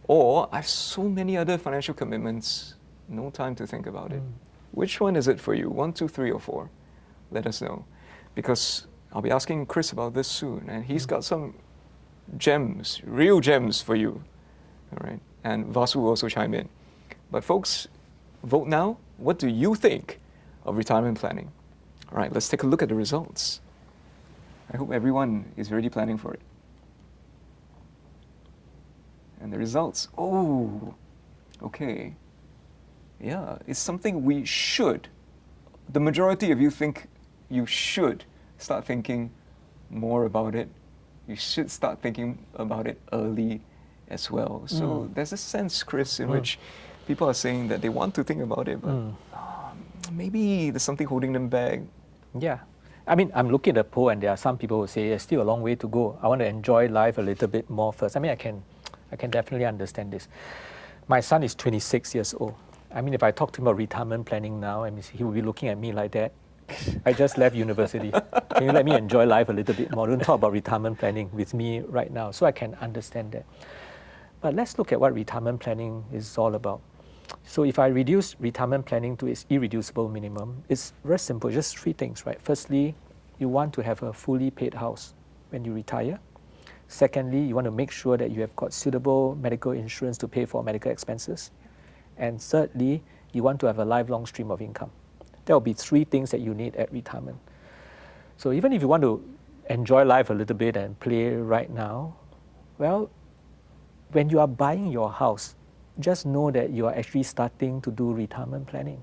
Or I have so many other financial commitments. No time to think about it. Which one is it for you? 1, 2, 3, or 4? Let us know. Because I'll be asking Chris about this soon, and he's got some gems, real gems for you. All right. And Vasu will also chime in. But folks, vote now. What do you think of retirement planning? All right, let's take a look at the results. I hope everyone is already planning for it. And the results, oh, okay. Yeah, it's something we should. The majority of you think you should start thinking more about it. You should start thinking about it early as well. So there's a sense, Chris, in which people are saying that they want to think about it, but maybe there's something holding them back. Yeah. I mean, I'm looking at the poll, and there are some people who say there's still a long way to go. I want to enjoy life a little bit more first. I mean, I can definitely understand this. My son is 26 years old. I mean, if I talk to him about retirement planning now, I mean, he will be looking at me like that. I just left university. Can you let me enjoy life a little bit more? Don't talk about retirement planning with me right now. So I can understand that. But let's look at what retirement planning is all about. So if I reduce retirement planning to its irreducible minimum, it's very simple, just 3 things, right? Firstly, you want to have a fully paid house when you retire. Secondly, you want to make sure that you have got suitable medical insurance to pay for medical expenses. And thirdly, you want to have a lifelong stream of income. There will be 3 things that you need at retirement. So even if you want to enjoy life a little bit and play right now, well, when you are buying your house, just know that you are actually starting to do retirement planning.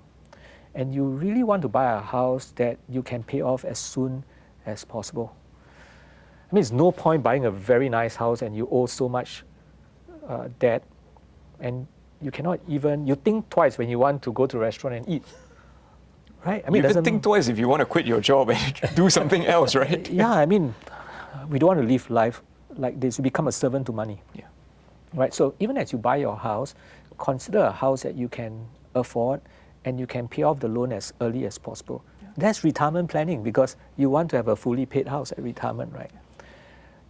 And you really want to buy a house that you can pay off as soon as possible. I mean, it's no point buying a very nice house and you owe so much debt, and you cannot even, you think twice when you want to go to a restaurant and eat. Right? I mean, you could think twice if you want to quit your job and do something else, right? Yeah, I mean, we don't want to live life like this. You become a servant to money. Yeah. Right? So even as you buy your house, consider a house that you can afford and you can pay off the loan as early as possible. Yeah. That's retirement planning, because you want to have a fully paid house at retirement, right?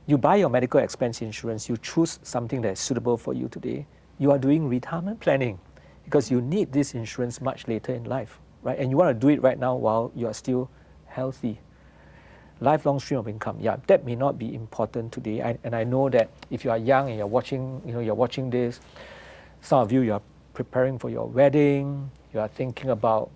You buy your medical expense insurance, you choose something that is suitable for you today. You are doing retirement planning because you need this insurance much later in life, right? And you want to do it right now while you are still healthy. Lifelong stream of income, yeah, that may not be important today. And I know that if you are young and you're watching this, some of you are preparing for your wedding, you are thinking about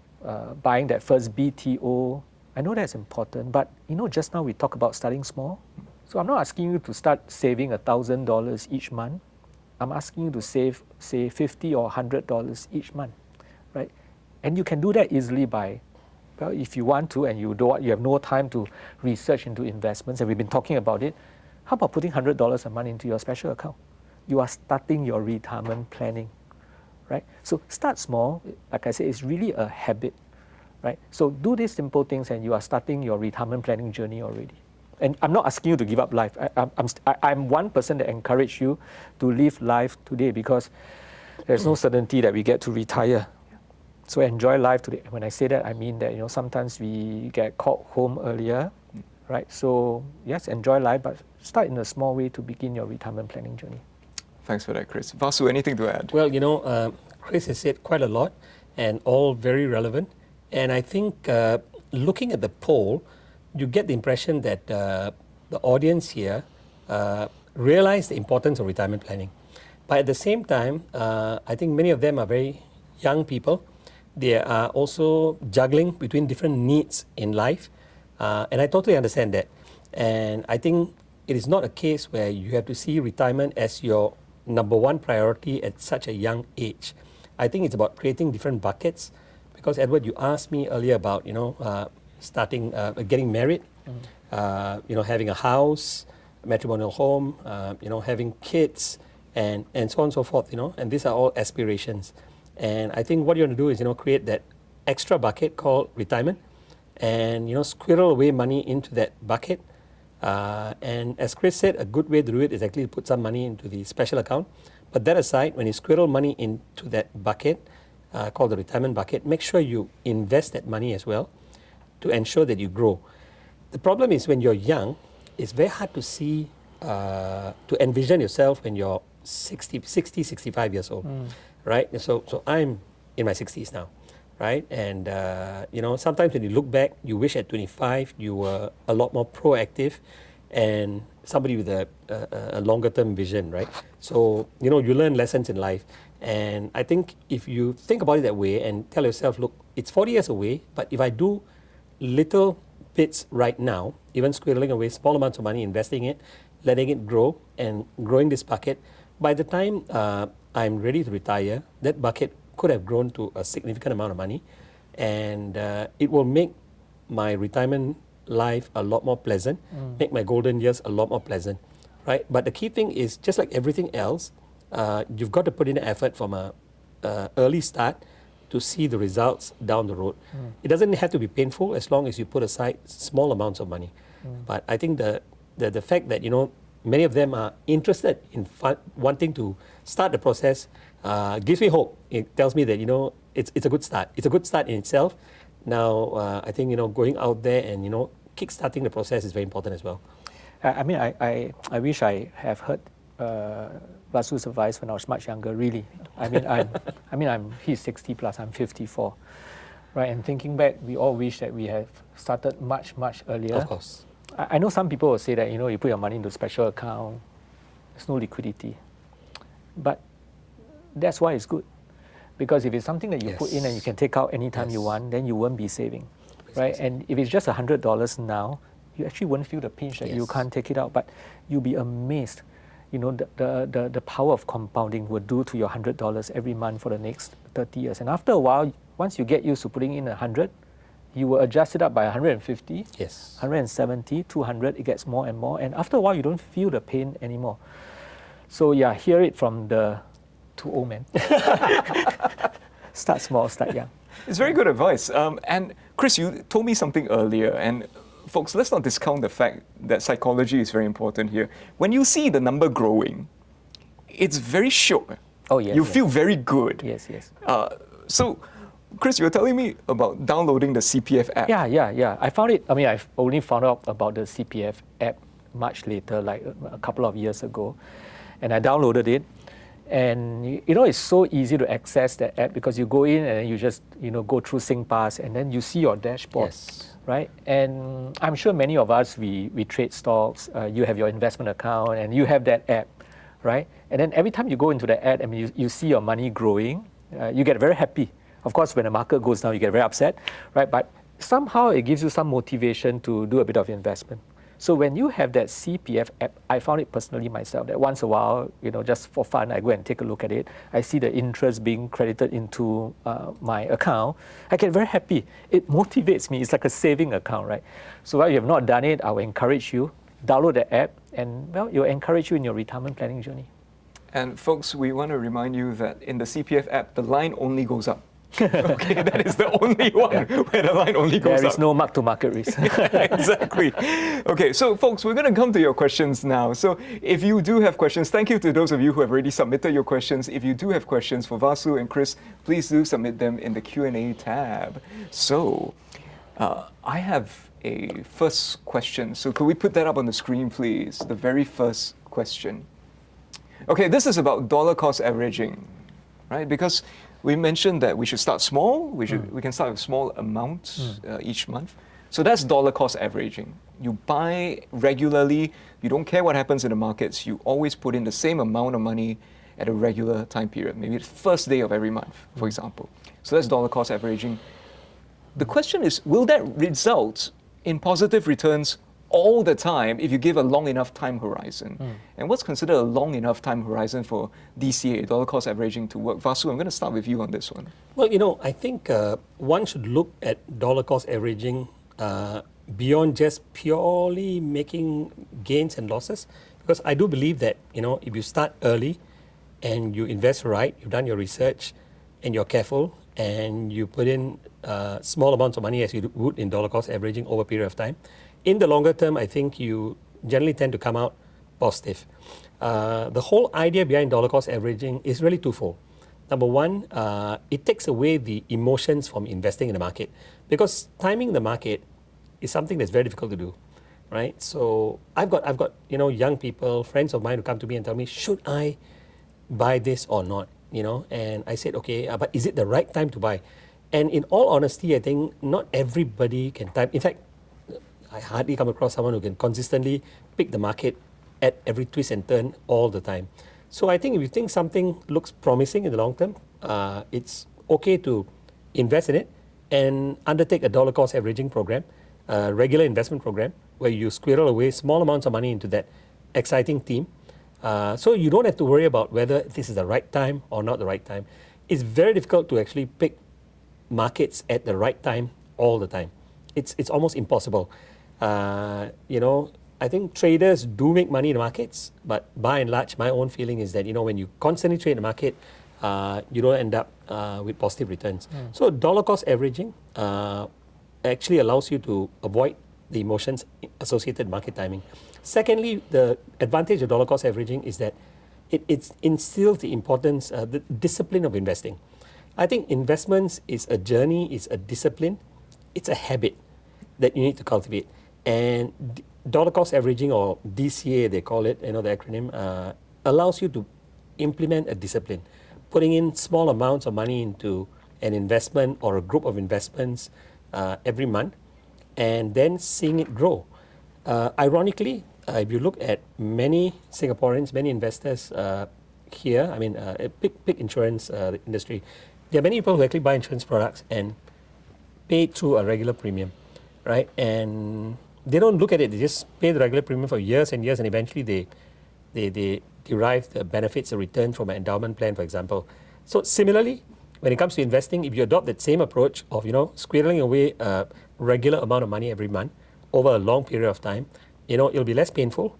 buying that first BTO. I know that's important, but just now we talked about starting small. So I'm not asking you to start saving $1,000 each month. I'm asking you to save, say, $50 or $100 each month, right? And you can do that easily by, well, if you want to, and you have no time to research into investments, and we've been talking about it, how about putting $100 a month into your special account? you are starting your retirement planning, right? So start small. Like I said, it's really a habit, right? So do these simple things and you are starting your retirement planning journey already. And I'm not asking you to give up life. I'm one person that encourage you to live life today because there's no certainty that we get to retire. So enjoy life today. When I say that, I mean that sometimes we get called home earlier, right? So yes, enjoy life, but start in a small way to begin your retirement planning journey. Thanks for that, Chris. Vasu, anything to add? Well, Chris has said quite a lot and all very relevant. And I think looking at the poll, you get the impression that the audience here realize the importance of retirement planning. But at the same time, I think many of them are very young people. They are also juggling between different needs in life. And I totally understand that. And I think it is not a case where you have to see retirement as your number one priority at such a young age. I think it's about creating different buckets. Because Edward, you asked me earlier about starting getting married, having a house, a matrimonial home, having kids, and so on and so forth. And these are all aspirations. And I think what you want to do is create that extra bucket called retirement, and squirrel away money into that bucket. And as Chris said, a good way to do it is actually to put some money into the special account. But that aside, when you squirrel money into that bucket, called the retirement bucket, make sure you invest that money as well to ensure that you grow. The problem is when you're young, it's very hard to see, to envision yourself when you're 60, 65 years old, right? So I'm in my 60s now, right? And, sometimes when you look back, you wish at 25 you were a lot more proactive and somebody with a longer term vision, right? So, you learn lessons in life. And I think if you think about it that way and tell yourself, look, it's 40 years away, but if I do little bits right now, even squirreling away small amounts of money, investing it, letting it grow and growing this bucket, by the time I'm ready to retire, that bucket could have grown to a significant amount of money. And it will make my retirement life a lot more pleasant, make my golden years a lot more pleasant, right? But the key thing is, just like everything else, you've got to put in an effort from a early start to see the results down the road. It doesn't have to be painful as long as you put aside small amounts of money. But I think the fact that many of them are interested in wanting to start the process gives me hope. It tells me that it's a good start. It's a good start in itself. Now I think going out there and kickstarting the process is very important as well. I wish I have heard Vasu's advice when I was much younger. Really, he's 60 plus. I'm 54, right? And thinking back, we all wish that we have started much earlier. Of course. I know some people will say that you put your money into a special account, there's no liquidity, but that's why it's good, because if it's something that you put in and you can take out anytime you want, then you won't be saving, right? And if it's just $100 now, you actually won't feel the pinch that you can't take it out, but you'll be amazed. The power of compounding will do to your $100 every month for the next 30 years. And after a while, once you get used to putting in 100, you will adjust it up by 150, 170, 200, it gets more and more. And after a while, you don't feel the pain anymore. So yeah, hear it from the two old men. Start small, start young. It's very good advice. And Chris, you told me something earlier, and folks, let's not discount the fact that psychology is very important here. When you see the number growing, it's very shook. Oh, yes. You feel very good. Yes. So, Chris, you were telling me about downloading the CPF app. Yeah. I found it, I've only found out about the CPF app much later, like a couple of years ago. And I downloaded it. And it's so easy to access that app because you go in and you just go through SingPass and then you see your dashboard, right? And I'm sure many of us we trade stocks. You have your investment account and you have that app, right? And then every time you go into the app and you see your money growing, you get very happy. Of course, when the market goes down, you get very upset, right? But somehow it gives you some motivation to do a bit of investment. So when you have that CPF app, I found it personally myself that once a while, just for fun, I go and take a look at it. I see the interest being credited into my account. I get very happy. It motivates me. It's like a saving account, right? So while you have not done it, I will encourage you, download the app, and it'll encourage you in your retirement planning journey. And folks, we want to remind you that in the CPF app, the line only goes up. Okay, that is the only one where the line only goes up. There is no mark-to-market risk. Exactly. Okay, so folks, we're going to come to your questions now. So if you do have questions, thank you to those of you who have already submitted your questions. If you do have questions for Vasu and Chris, please do submit them in the Q&A tab. So I have a first question. So could we put that up on the screen, please? The very first question. Okay, this is about dollar cost averaging, right? Because we mentioned that we should start small. We can start with small amounts each month. So that's dollar cost averaging. You buy regularly. You don't care what happens in the markets. You always put in the same amount of money at a regular time period, maybe the first day of every month, for example. So that's dollar cost averaging. The question is, will that result in positive returns all the time if you give a long enough time horizon? And what's considered a long enough time horizon for DCA, dollar cost averaging, to work? Vasu, I'm going to start with you on this one. Well, I think one should look at dollar cost averaging beyond just purely making gains and losses, because I do believe that, if you start early and you invest right, you've done your research and you're careful and you put in small amounts of money as you would in dollar cost averaging over a period of time, in the longer term, I think you generally tend to come out positive. The whole idea behind dollar cost averaging is really twofold. Number one, it takes away the emotions from investing in the market, because timing the market is something that's very difficult to do, right? So I've got young people, friends of mine, who come to me and tell me, should I buy this or not? And I said, okay, but is it the right time to buy? And in all honesty, I think not everybody can time. In fact, I hardly come across someone who can consistently pick the market at every twist and turn all the time. So I think if you think something looks promising in the long term, it's okay to invest in it and undertake a dollar cost averaging program, a regular investment program, where you squirrel away small amounts of money into that exciting theme. So you don't have to worry about whether this is the right time or not the right time. It's very difficult to actually pick markets at the right time all the time. It's almost impossible. I think traders do make money in the markets, but by and large, my own feeling is that, when you constantly trade the market, you don't end up with positive returns. So dollar cost averaging actually allows you to avoid the emotions associated with market timing. Secondly, the advantage of dollar cost averaging is that it instills the importance, the discipline of investing. I think investments is a journey, it's a discipline, it's a habit that you need to cultivate. And dollar cost averaging, or DCA they call it, the acronym, allows you to implement a discipline, putting in small amounts of money into an investment or a group of investments every month, and then seeing it grow. Ironically, if you look at many Singaporeans, many investors here, big insurance industry, there are many people who actually buy insurance products and pay through a regular premium, right? And they don't look at it, they just pay the regular premium for years and years, and eventually they derive the benefits, the return from an endowment plan, for example. So similarly, when it comes to investing, if you adopt that same approach of, squirreling away a regular amount of money every month over a long period of time, it'll be less painful,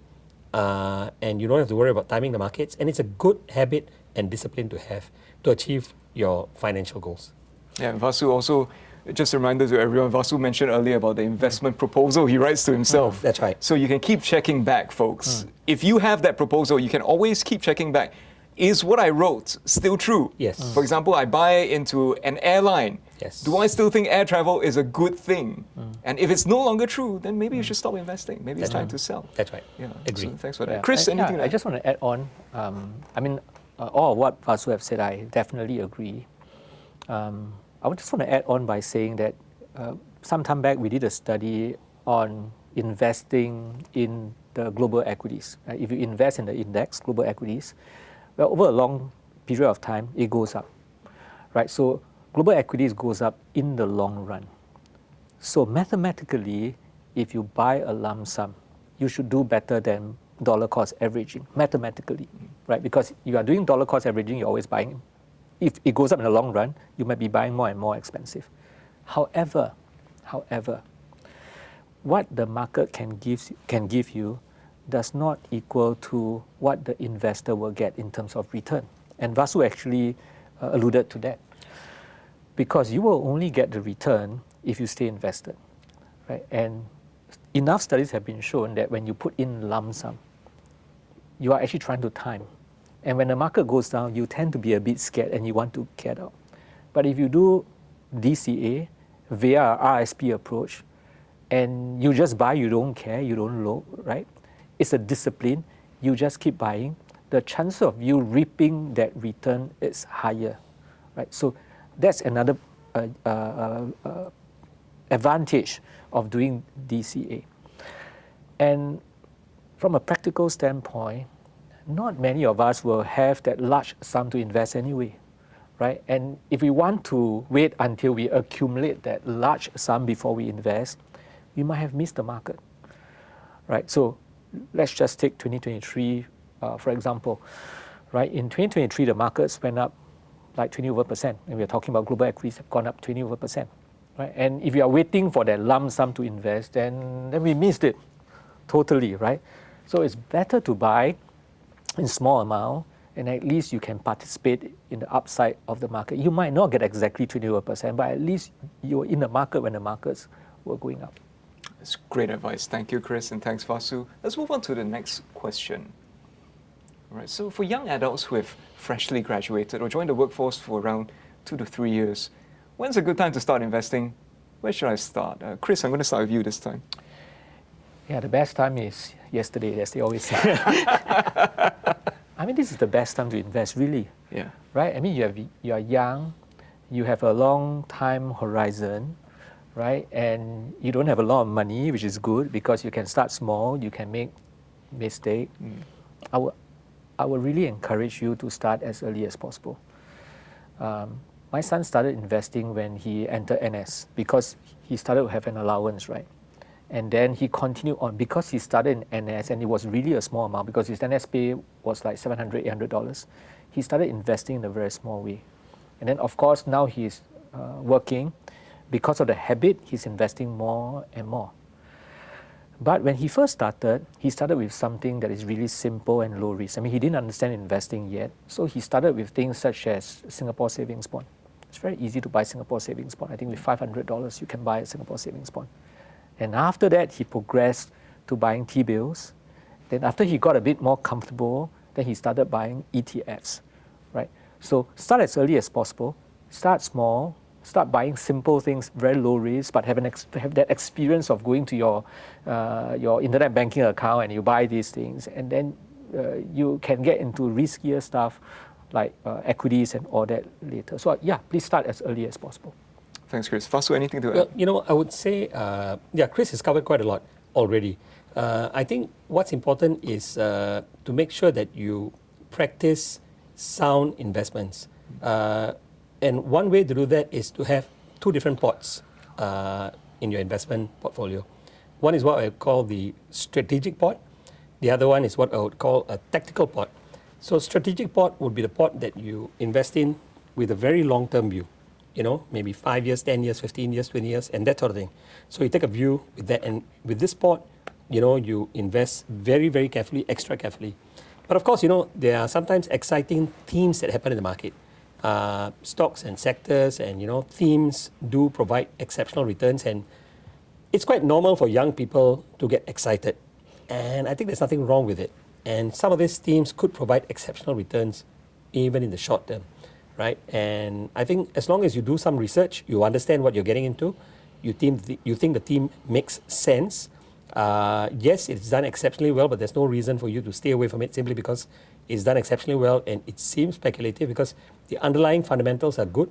and you don't have to worry about timing the markets, and it's a good habit and discipline to have to achieve your financial goals. Yeah, Vasu also, just a reminder to everyone, Vasu mentioned earlier about the investment proposal he writes to himself. That's right. So you can keep checking back, folks. If you have that proposal, you can always keep checking back. Is what I wrote still true? Yes. For example, I buy into an airline. Yes. Do I still think air travel is a good thing? And if it's no longer true, then maybe you should stop investing. Maybe it's time to sell. That's right. Yeah. Agree. So thanks for that. Chris, anything to I add? just want to add on. All of what Vasu have said, I definitely agree. I just want to add on by saying that some time back we did a study on investing in the global equities. Right? If you invest in the index, global equities, well, over a long period of time, it goes up. Right? So global equities goes up in the long run. So mathematically, if you buy a lump sum, you should do better than dollar cost averaging, mathematically, right? Because you are doing dollar cost averaging, you're always buying. If it goes up in the long run, you might be buying more and more expensive. However, what the market can give you does not equal to what the investor will get in terms of return. And Vasu actually alluded to that. Because you will only get the return if you stay invested, right? And enough studies have been shown that when you put in lump sum, you are actually trying to time. And when the market goes down, you tend to be a bit scared and you want to get out. But if you do DCA via RSP approach, and you just buy, you don't care, you don't load, right? It's a discipline. You just keep buying. The chance of you reaping that return is higher, right? So that's another advantage of doing DCA. And from a practical standpoint, not many of us will have that large sum to invest anyway, right? And if we want to wait until we accumulate that large sum before we invest, we might have missed the market, right? So let's just take 2023, for example, right? In 2023, the markets went up like 20%, and we're talking about global equities have gone up 20%, right? And if you are waiting for that lump sum to invest, then we missed it totally, right? So it's better to buy in small amount, and at least you can participate in the upside of the market. You might not get exactly 21%, but at least you're in the market when the markets were going up. That's great advice. Thank you, Chris, and thanks, Vasu. Let's move on to the next question. All right, so for young adults who have freshly graduated or joined the workforce for around 2 to 3 years, when's a good time to start investing? Where should I start? Chris, I'm going to start with you this time. Yeah, the best time is yesterday, as they always say. I mean, this is the best time to invest, really. Yeah. Right? I mean, you are young, you have a long time horizon, right? And you don't have a lot of money, which is good because you can start small, you can make mistake. I would really encourage you to start as early as possible. My son started investing when he entered NS because he started to have an allowance, right? And then he continued on because he started in NS and it was really a small amount because his NS pay was like $700, $800. He started investing in a very small way. And then of course now he's working. Because of the habit, he's investing more and more. But when he first started, he started with something that is really simple and low risk. I mean, he didn't understand investing yet. So he started with things such as Singapore savings bond. It's very easy to buy Singapore savings bond. I think with $500, you can buy a Singapore savings bond. And after that, he progressed to buying T-bills. Then after he got a bit more comfortable, then he started buying ETFs, right? So start as early as possible, start small, start buying simple things, very low risk, but have that experience of going to your internet banking account and you buy these things. And then you can get into riskier stuff like equities and all that later. So yeah, please start as early as possible. Thanks, Chris. Vasu, anything to add? Well, you know, I would say, Chris has covered quite a lot already. I think what's important is to make sure that you practice sound investments. And one way to do that is to have 2 different pots in your investment portfolio. One is what I call the strategic pot. The other one is what I would call a tactical pot. So strategic pot would be the pot that you invest in with a very long-term view. You know, maybe 5 years, 10 years, 15 years, 20 years, and that sort of thing. So you take a view with that, and with this pot, you know, you invest very, very carefully, extra carefully. But of course, you know, there are sometimes exciting themes that happen in the market. Stocks and sectors and, you know, themes do provide exceptional returns, and it's quite normal for young people to get excited. And I think there's nothing wrong with it. And some of these themes could provide exceptional returns even in the short term. Right? And I think as long as you do some research, you understand what you're getting into, you think the theme makes sense. Yes, it's done exceptionally well, but there's no reason for you to stay away from it simply because it's done exceptionally well and it seems speculative because the underlying fundamentals are good.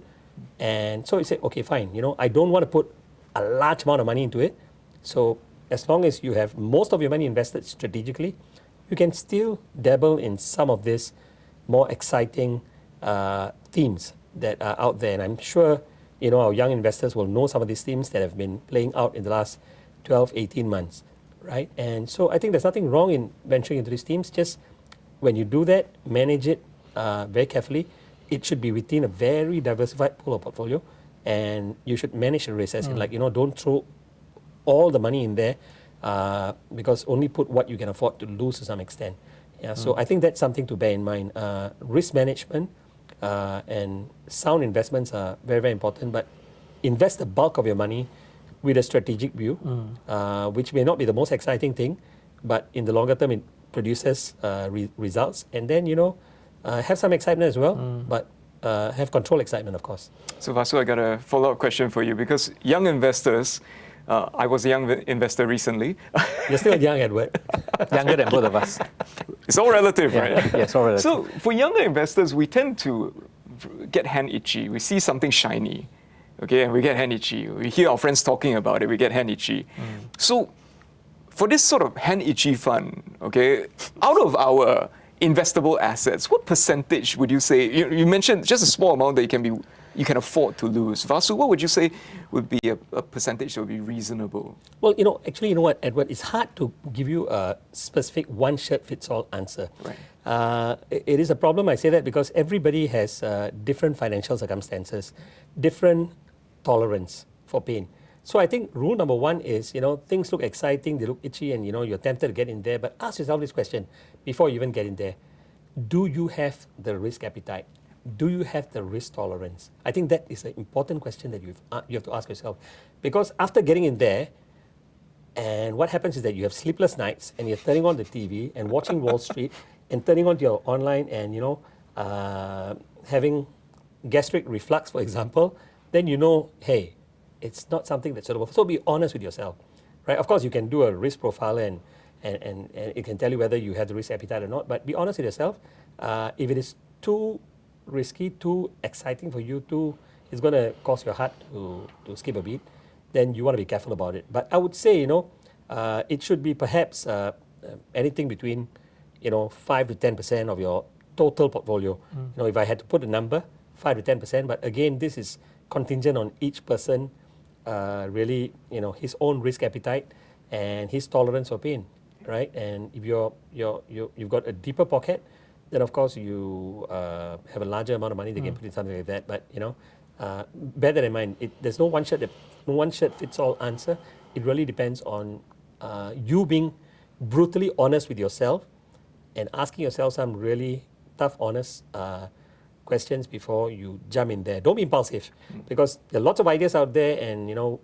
And so you say, okay, fine, you know, I don't want to put a large amount of money into it. So as long as you have most of your money invested strategically, you can still dabble in some of this more exciting themes that are out there. And I'm sure, you know, our young investors will know some of these themes that have been playing out in the last 12, 18 months, right? And so I think there's nothing wrong in venturing into these themes. Just when you do that, manage it very carefully. It should be within a very diversified pool of portfolio, and you should manage the risk as in, like, you know, don't throw all the money in there because only put what you can afford to lose to some extent. Yeah, so I think that's something to bear in mind. Risk management and sound investments are very, very important, but invest the bulk of your money with a strategic view, which may not be the most exciting thing, but in the longer term, it produces results. And then, have some excitement as well, but have control excitement, of course. So Vasu, I got a follow-up question for you, because young investors, I was a young investor recently. You're still young, Edward. Younger than both of us. It's all relative, right? Yeah, it's all relative. So for younger investors, we tend to get hand itchy. We see something shiny, okay, and we get hand itchy. We hear our friends talking about it, we get hand itchy. So for this sort of hand itchy fund, okay, out of our investable assets, what percentage would you say? You mentioned just a small amount that you can afford to lose. Vasu, what would you say would be a percentage that would be reasonable? Well, actually, you know what, Edward? It's hard to give you a specific one-shirt-fits-all answer. Right. It is a problem, I say that, because everybody has different financial circumstances, different tolerance for pain. So I think rule number one is, things look exciting, they look itchy, and, you're tempted to get in there. But ask yourself this question before you even get in there. Do you have the risk appetite? Do you have the risk tolerance? I think that is an important question that you have to ask yourself. Because after getting in there, and what happens is that you have sleepless nights, and you're turning on the TV and watching Wall Street, and turning on to your online and, having gastric reflux, for example, then hey, it's not something that's suitable. So be honest with yourself, right? Of course, you can do a risk profile and it can tell you whether you have the risk appetite or not, but be honest with yourself. If it is too risky, too exciting for you, it's going to cause your heart to skip a beat, then you want to be careful about it. But I would say, it should be perhaps anything between, 5 to 10% of your total portfolio. If I had to put a number, 5 to 10%, but again, this is contingent on each person, really, his own risk appetite and his tolerance for pain, right? And if you've got a deeper pocket, then of course you have a larger amount of money that can put in something like that. But bear that in mind. There's no one shirt fits all answer. It really depends on you being brutally honest with yourself and asking yourself some really tough, honest questions before you jump in there. Don't be impulsive, because there are lots of ideas out there, and a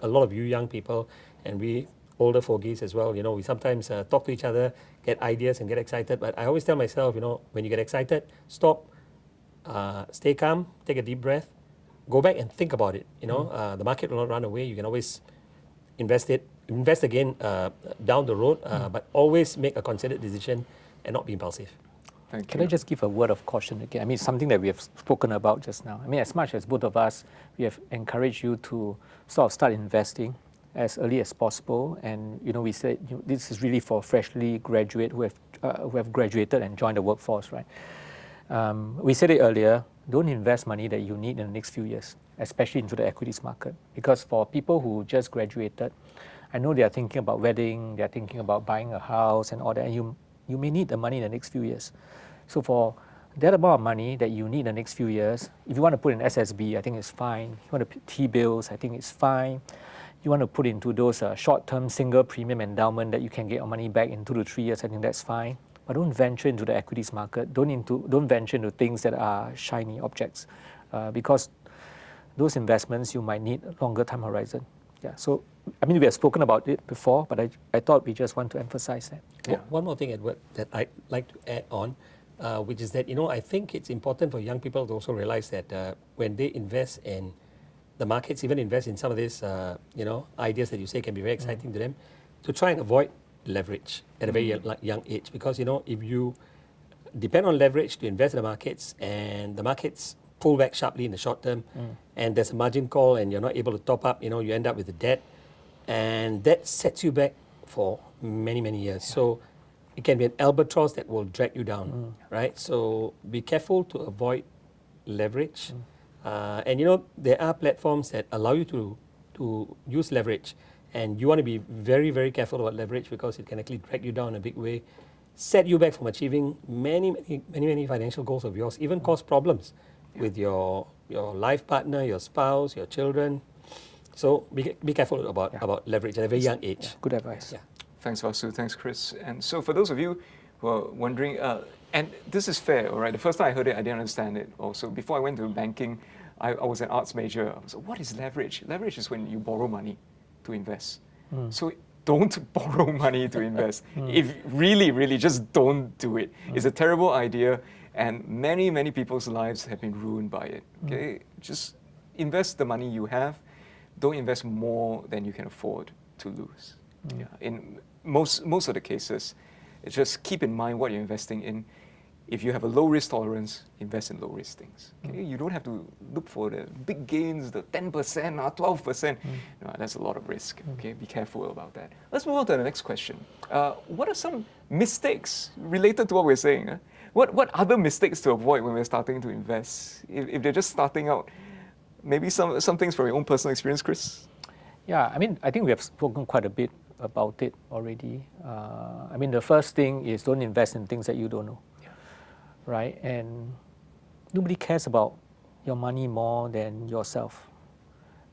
lot of you young people, and we older fogies as well, we sometimes talk to each other, get ideas and get excited. But I always tell myself, when you get excited, stop, stay calm, take a deep breath, go back and think about it. The market will not run away. You can always invest again down the road, but always make a considered decision and not be impulsive. Thank Can you. I just give a word of caution again? I mean, something that we have spoken about just now. I mean, as much as both of us, we have encouraged you to sort of start investing as early as possible. And, we said this is really for freshly graduate who have graduated and joined the workforce, right? We said it earlier, don't invest money that you need in the next few years, especially into the equities market. Because for people who just graduated, I know they are thinking about wedding, they are thinking about buying a house and all that, and you may need the money in the next few years. So for that amount of money that you need in the next few years, if you want to put in SSB, I think it's fine. If you want to put T-bills, I think it's fine. You want to put into those short-term single premium endowment that you can get your money back in 2 to 3 years, I think that's fine. But don't venture into the equities market. Don't venture into things that are shiny objects, because those investments you might need a longer time horizon. Yeah. So I mean, we have spoken about it before, but I thought we just want to emphasize that. Yeah. One more thing, Edward, that I'd like to add on, which is that, I think it's important for young people to also realize that when they invest in the markets, even invest in some of these, ideas that you say can be very exciting to them, to try and avoid leverage at a very young age. Because, if you depend on leverage to invest in the markets, and the markets pull back sharply in the short term, and there's a margin call and you're not able to top up, you end up with the debt, and that sets you back for many, many years. So it can be an albatross that will drag you down, right? So be careful to avoid leverage. And there are platforms that allow you to use leverage, and you want to be very, very careful about leverage, because it can actually drag you down in a big way, set you back from achieving many financial goals of yours, even cause problems with your life partner, your spouse, your children. So be careful about leverage at a very young age. Yeah, good advice. Yeah. Thanks, Vasu. Thanks, Chris. And so, for those of you who are wondering, and this is fair, all right? The first time I heard it, I didn't understand it. Also, before I went to banking, I was an arts major. I was like, what is leverage? Leverage is when you borrow money to invest. So don't borrow money to invest. If really, just don't do it. It's a terrible idea, and many people's lives have been ruined by it. Okay, just invest the money you have. Don't invest more than you can afford to lose. Yeah. In most of the cases, it's just keep in mind what you're investing in. If you have a low risk tolerance, invest in low risk things. Okay? You don't have to look for the big gains, the 10% or 12%. No, that's a lot of risk. Okay, be careful about that. Let's move on to the next question. What are some mistakes related to what we're saying? What other mistakes to avoid when we're starting to invest? If they're just starting out, maybe some things from your own personal experience, Chris? Yeah, I mean, I think we have spoken quite a bit about it already. I mean, the first thing is don't invest in things that you don't know, right? And nobody cares about your money more than yourself.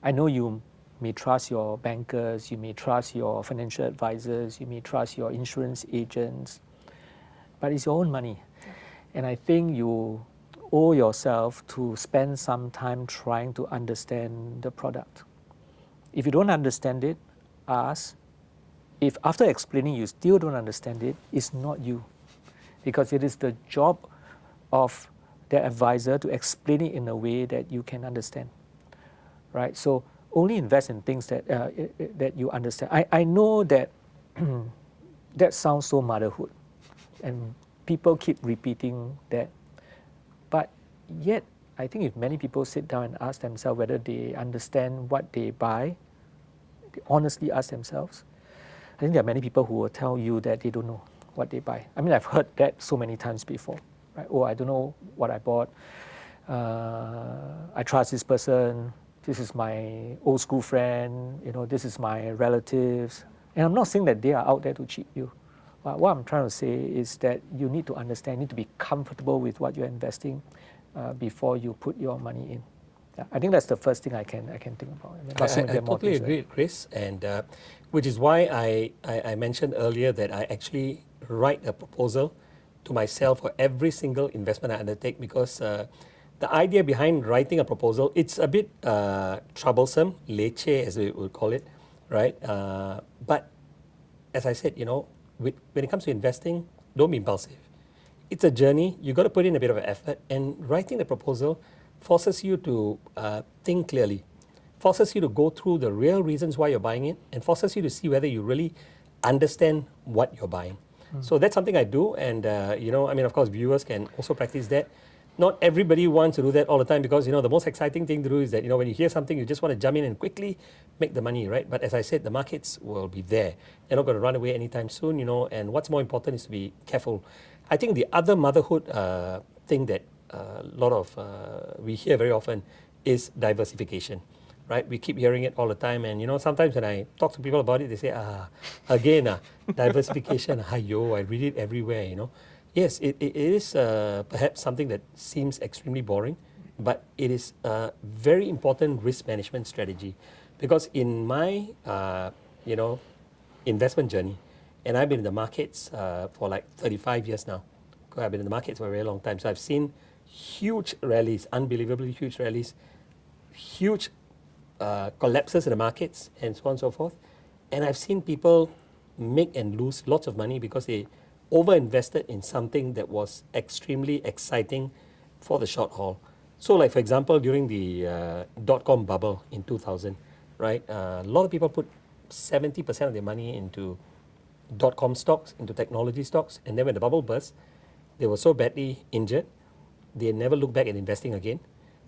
I know you may trust your bankers, you may trust your financial advisors, you may trust your insurance agents, but it's your own money. And I think you owe yourself to spend some time trying to understand the product. If you don't understand it, ask. If after explaining you still don't understand it, it's not you. Because it is the job of the advisor to explain it in a way that you can understand. Right? So only invest in things that, that you understand. I know that that sounds so motherhood. And people keep repeating that. But yet, I think if many people sit down and ask themselves whether they understand what they buy, they honestly ask themselves, I think there are many people who will tell you that they don't know what they buy. I mean, I've heard that so many times before. Right? Oh, I don't know what I bought. I trust this person. This is my old school friend. You know, this is my relatives. And I'm not saying that they are out there to cheat you. But what I'm trying to say is that you need to understand, you need to be comfortable with what you're investing before you put your money in. Yeah, I think that's the first thing I can think about. I totally agree with Chris, and which is why I mentioned earlier that I actually write a proposal to myself for every single investment I undertake, because the idea behind writing a proposal, it's a bit troublesome, leceh as we would call it, right? But as I said, you know, when it comes to investing, don't be impulsive. It's a journey. You got to put in a bit of an effort, and writing the proposal forces you to think clearly, forces you to go through the real reasons why you're buying it, and forces you to see whether you really understand what you're buying. So that's something I do, and you know, I mean, of course, viewers can also practice that. Not everybody wants to do that all the time, because you know the most exciting thing to do is that, you know, when you hear something, you just want to jump in and quickly make the money, right? But as I said, the markets will be there. They're not going to run away anytime soon, you know. And what's more important is to be careful. I think the other motherhood thing that a lot of we hear very often is diversification, right? We keep hearing it all the time, and you know, sometimes when I talk to people about it, they say, again, diversification, ayo, I read it everywhere, you know. Yes, it is perhaps something that seems extremely boring, but it is a very important risk management strategy, because in my you know, investment journey, and I've been in the markets for like 35 years now. I've been in the markets for a very long time, so I've seen huge rallies, unbelievably huge rallies, huge collapses in the markets, and so on and so forth. And I've seen people make and lose lots of money because they over-invested in something that was extremely exciting for the short haul. So like, for example, during the dot-com bubble in 2000, right, a lot of people put 70% of their money into dot-com stocks, into technology stocks, and then when the bubble burst, they were so badly injured, they never looked back at investing again,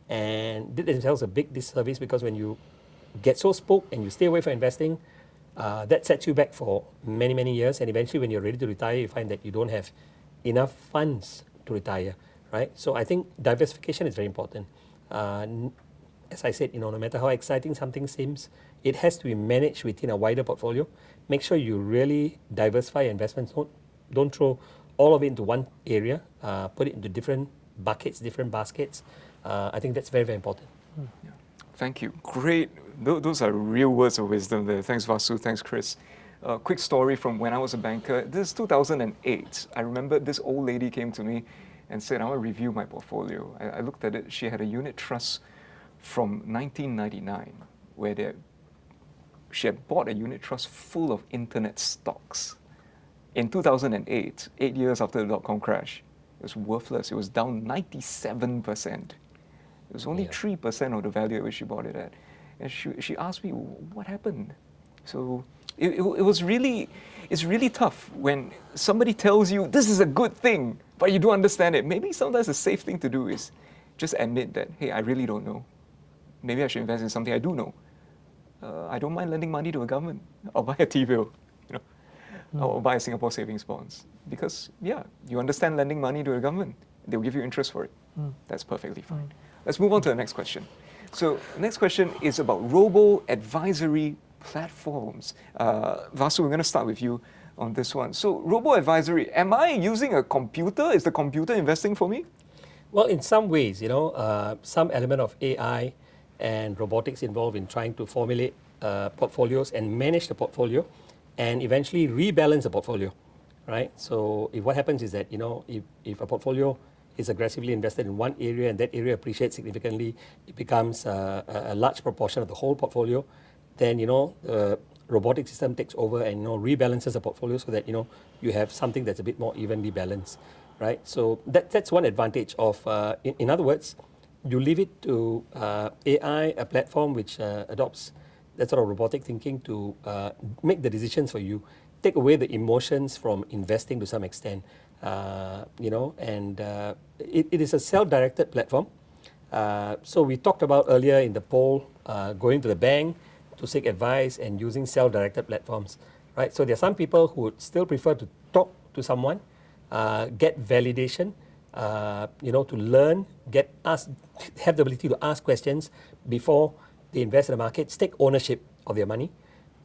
and did themselves a big disservice, because when you get so spooked and you stay away from investing, that sets you back for many, many years, and eventually when you're ready to retire, you find that you don't have enough funds to retire, right? So I think diversification is very important. As I said, you know, no matter how exciting something seems, it has to be managed within a wider portfolio. Make sure you really diversify your investments. Don't throw all of it into one area. Put it into different buckets, different baskets. I think that's very, very important. Yeah. Thank you. Great. Those are real words of wisdom there. Thanks, Vasu. Thanks, Chris. Quick story from when I was a banker. This is 2008. I remember this old lady came to me and said, I want to review my portfolio. I looked at it. She had a unit trust from 1999 where she had bought a unit trust full of internet stocks. In 2008, 8 years after the dot-com crash, it was worthless. It was down 97%. It was only 3% of the value at which she bought it at. And she asked me, what happened? So it's really tough when somebody tells you, this is a good thing, but you don't understand it. Maybe sometimes the safe thing to do is just admit that, hey, I really don't know. Maybe I should invest in something I do know. I don't mind lending money to a government. I'll buy a T-bill, I'll buy Singapore savings bonds. Because, you understand lending money to a government. They'll give you interest for it. That's perfectly fine. Let's move on to the next question. So, next question is about robo-advisory platforms. Vasu, we're going to start with you on this one. So, robo-advisory, am I using a computer? Is the computer investing for me? Well, in some ways, some element of AI and robotics involved in trying to formulate portfolios and manage the portfolio and eventually rebalance the portfolio, right? So if what happens is that, if a portfolio is aggressively invested in one area and that area appreciates significantly, it becomes a large proportion of the whole portfolio, then, the robotic system takes over and, rebalances the portfolio so that, you have something that's a bit more evenly balanced, right? So that's one advantage of, in other words, you leave it to AI, a platform which adopts that sort of robotic thinking to make the decisions for you, take away the emotions from investing to some extent, and it is a self-directed platform. So we talked about earlier in the poll, going to the bank to seek advice and using self-directed platforms, right? So there are some people who would still prefer to talk to someone, get validation, to learn, have the ability to ask questions before they invest in the markets, take ownership of their money.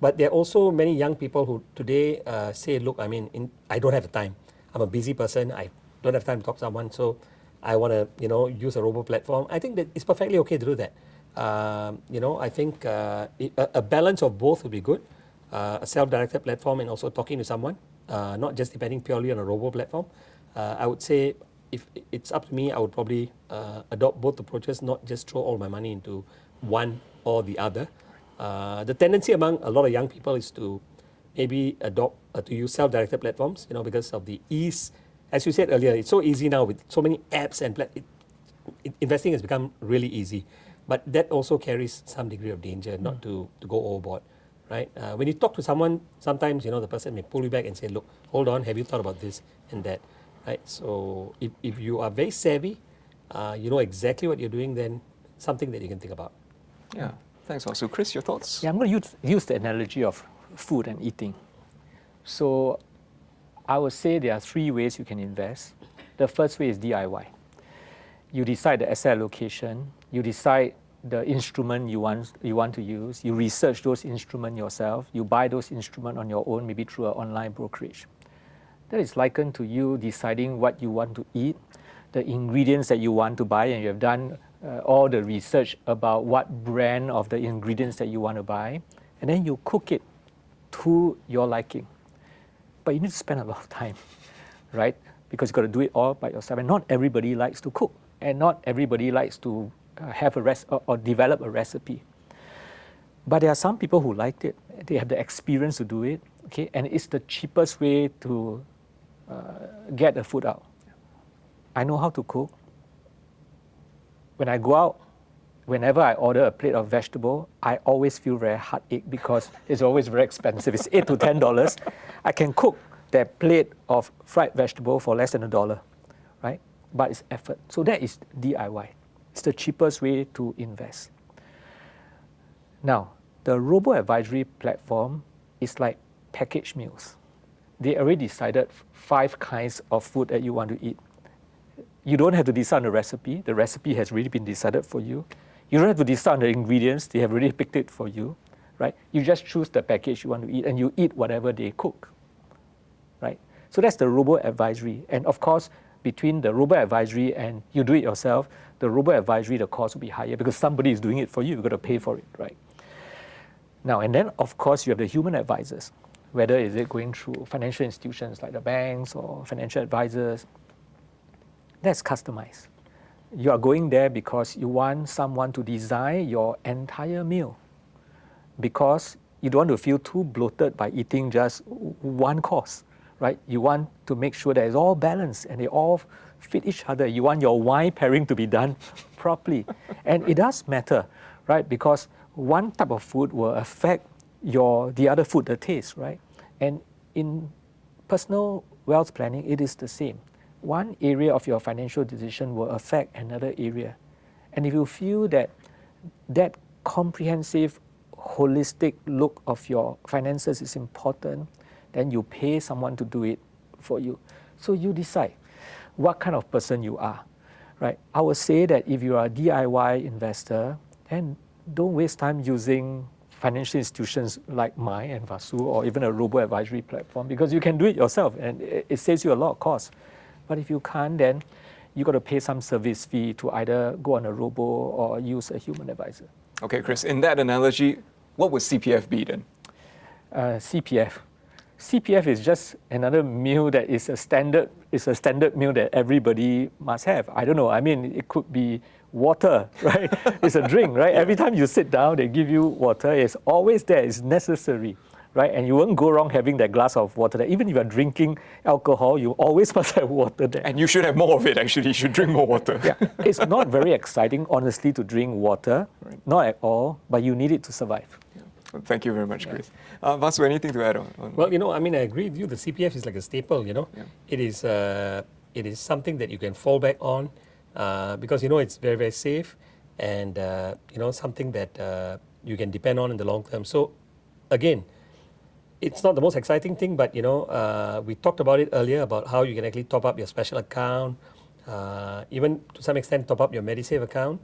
But there are also many young people who today say, look, I don't have the time. I'm a busy person. I don't have time to talk to someone. So I want to, use a robo platform. I think that it's perfectly okay to do that. I think a balance of both would be good. A self-directed platform and also talking to someone, not just depending purely on a robo platform. I would say if it's up to me, I would probably adopt both approaches, not just throw all my money into one or the other. The tendency among a lot of young people is to maybe adopt to use self-directed platforms, because of the ease. As you said earlier, it's so easy now with so many apps and investing has become really easy. But that also carries some degree of danger, not to go overboard, right? When you talk to someone, sometimes, the person may pull you back and say, look, hold on, have you thought about this and that, right? So if you are very savvy, you know exactly what you're doing, then something that you can think about. Yeah, thanks also. Chris, your thoughts? Yeah, I'm going to use the analogy of food and eating. So I would say there are 3 ways you can invest. The first way is DIY. You decide the asset allocation, you decide the instrument you want to use, you research those instruments yourself, you buy those instruments on your own, maybe through an online brokerage. That is likened to you deciding what you want to eat, the ingredients that you want to buy, and you have done all the research about what brand of the ingredients that you want to buy, and then you cook it to your liking. But you need to spend a lot of time, right? Because you've got to do it all by yourself. And not everybody likes to cook, and not everybody likes to have or develop a recipe. But there are some people who liked it. They have the experience to do it, okay? And it's the cheapest way to get the food out. I know how to cook. When I go out, whenever I order a plate of vegetable, I always feel very heartache because it's always very expensive. It's $8 to $10. I can cook that plate of fried vegetable for less than $1, right? But it's effort. So that is DIY. It's the cheapest way to invest. Now, the robo-advisory platform is like packaged meals. They already decided 5 kinds of food that you want to eat. You don't have to decide on the recipe. The recipe has already been decided for you. You don't have to decide on the ingredients. They have already picked it for you, right? You just choose the package you want to eat, and you eat whatever they cook, right? So that's the robo-advisory. And of course, between the robo-advisory and you do it yourself, the robo-advisory, the cost will be higher because somebody is doing it for you. You've got to pay for it, right? Now, and then, of course, you have the human advisors, whether is it going through financial institutions like the banks or financial advisors. That's customized. You are going there because you want someone to design your entire meal, because you don't want to feel too bloated by eating just one course, right? You want to make sure that it's all balanced and they all fit each other. You want your wine pairing to be done properly. And it does matter, right? Because one type of food will affect the other food, the taste, right? And in personal wealth planning, it is the same. One area of your financial decision will affect another area. And if you feel that that comprehensive, holistic look of your finances is important, then you pay someone to do it for you. So you decide what kind of person you are, right? I would say that if you are a DIY investor, then don't waste time using financial institutions like mine and Vasu or even a robo-advisory platform, because you can do it yourself and it saves you a lot of cost. But if you can't, then you got to pay some service fee to either go on a robo or use a human advisor. Okay, Chris, in that analogy, what would CPF be then? CPF is just another meal that is a standard meal that everybody must have. I don't know. I mean, it could be water, right? It's a drink, right? Every time you sit down, they give you water. It's always there. It's necessary, right? And you won't go wrong having that glass of water there. Even if you're drinking alcohol, you always must have water there. And you should have more of it, actually. You should drink more water. Yeah. It's not very exciting, honestly, to drink water. Right. Not at all, but you need it to survive. Yeah. Well, thank you very much, Chris. Vasu, anything to add on? Well, I agree with you. The CPF is like a staple, Yeah. It is something that you can fall back on because, it's very, very safe and, something that you can depend on in the long term. So, again, it's not the most exciting thing, but, we talked about it earlier about how you can actually top up your special account, even to some extent top up your MediSave account,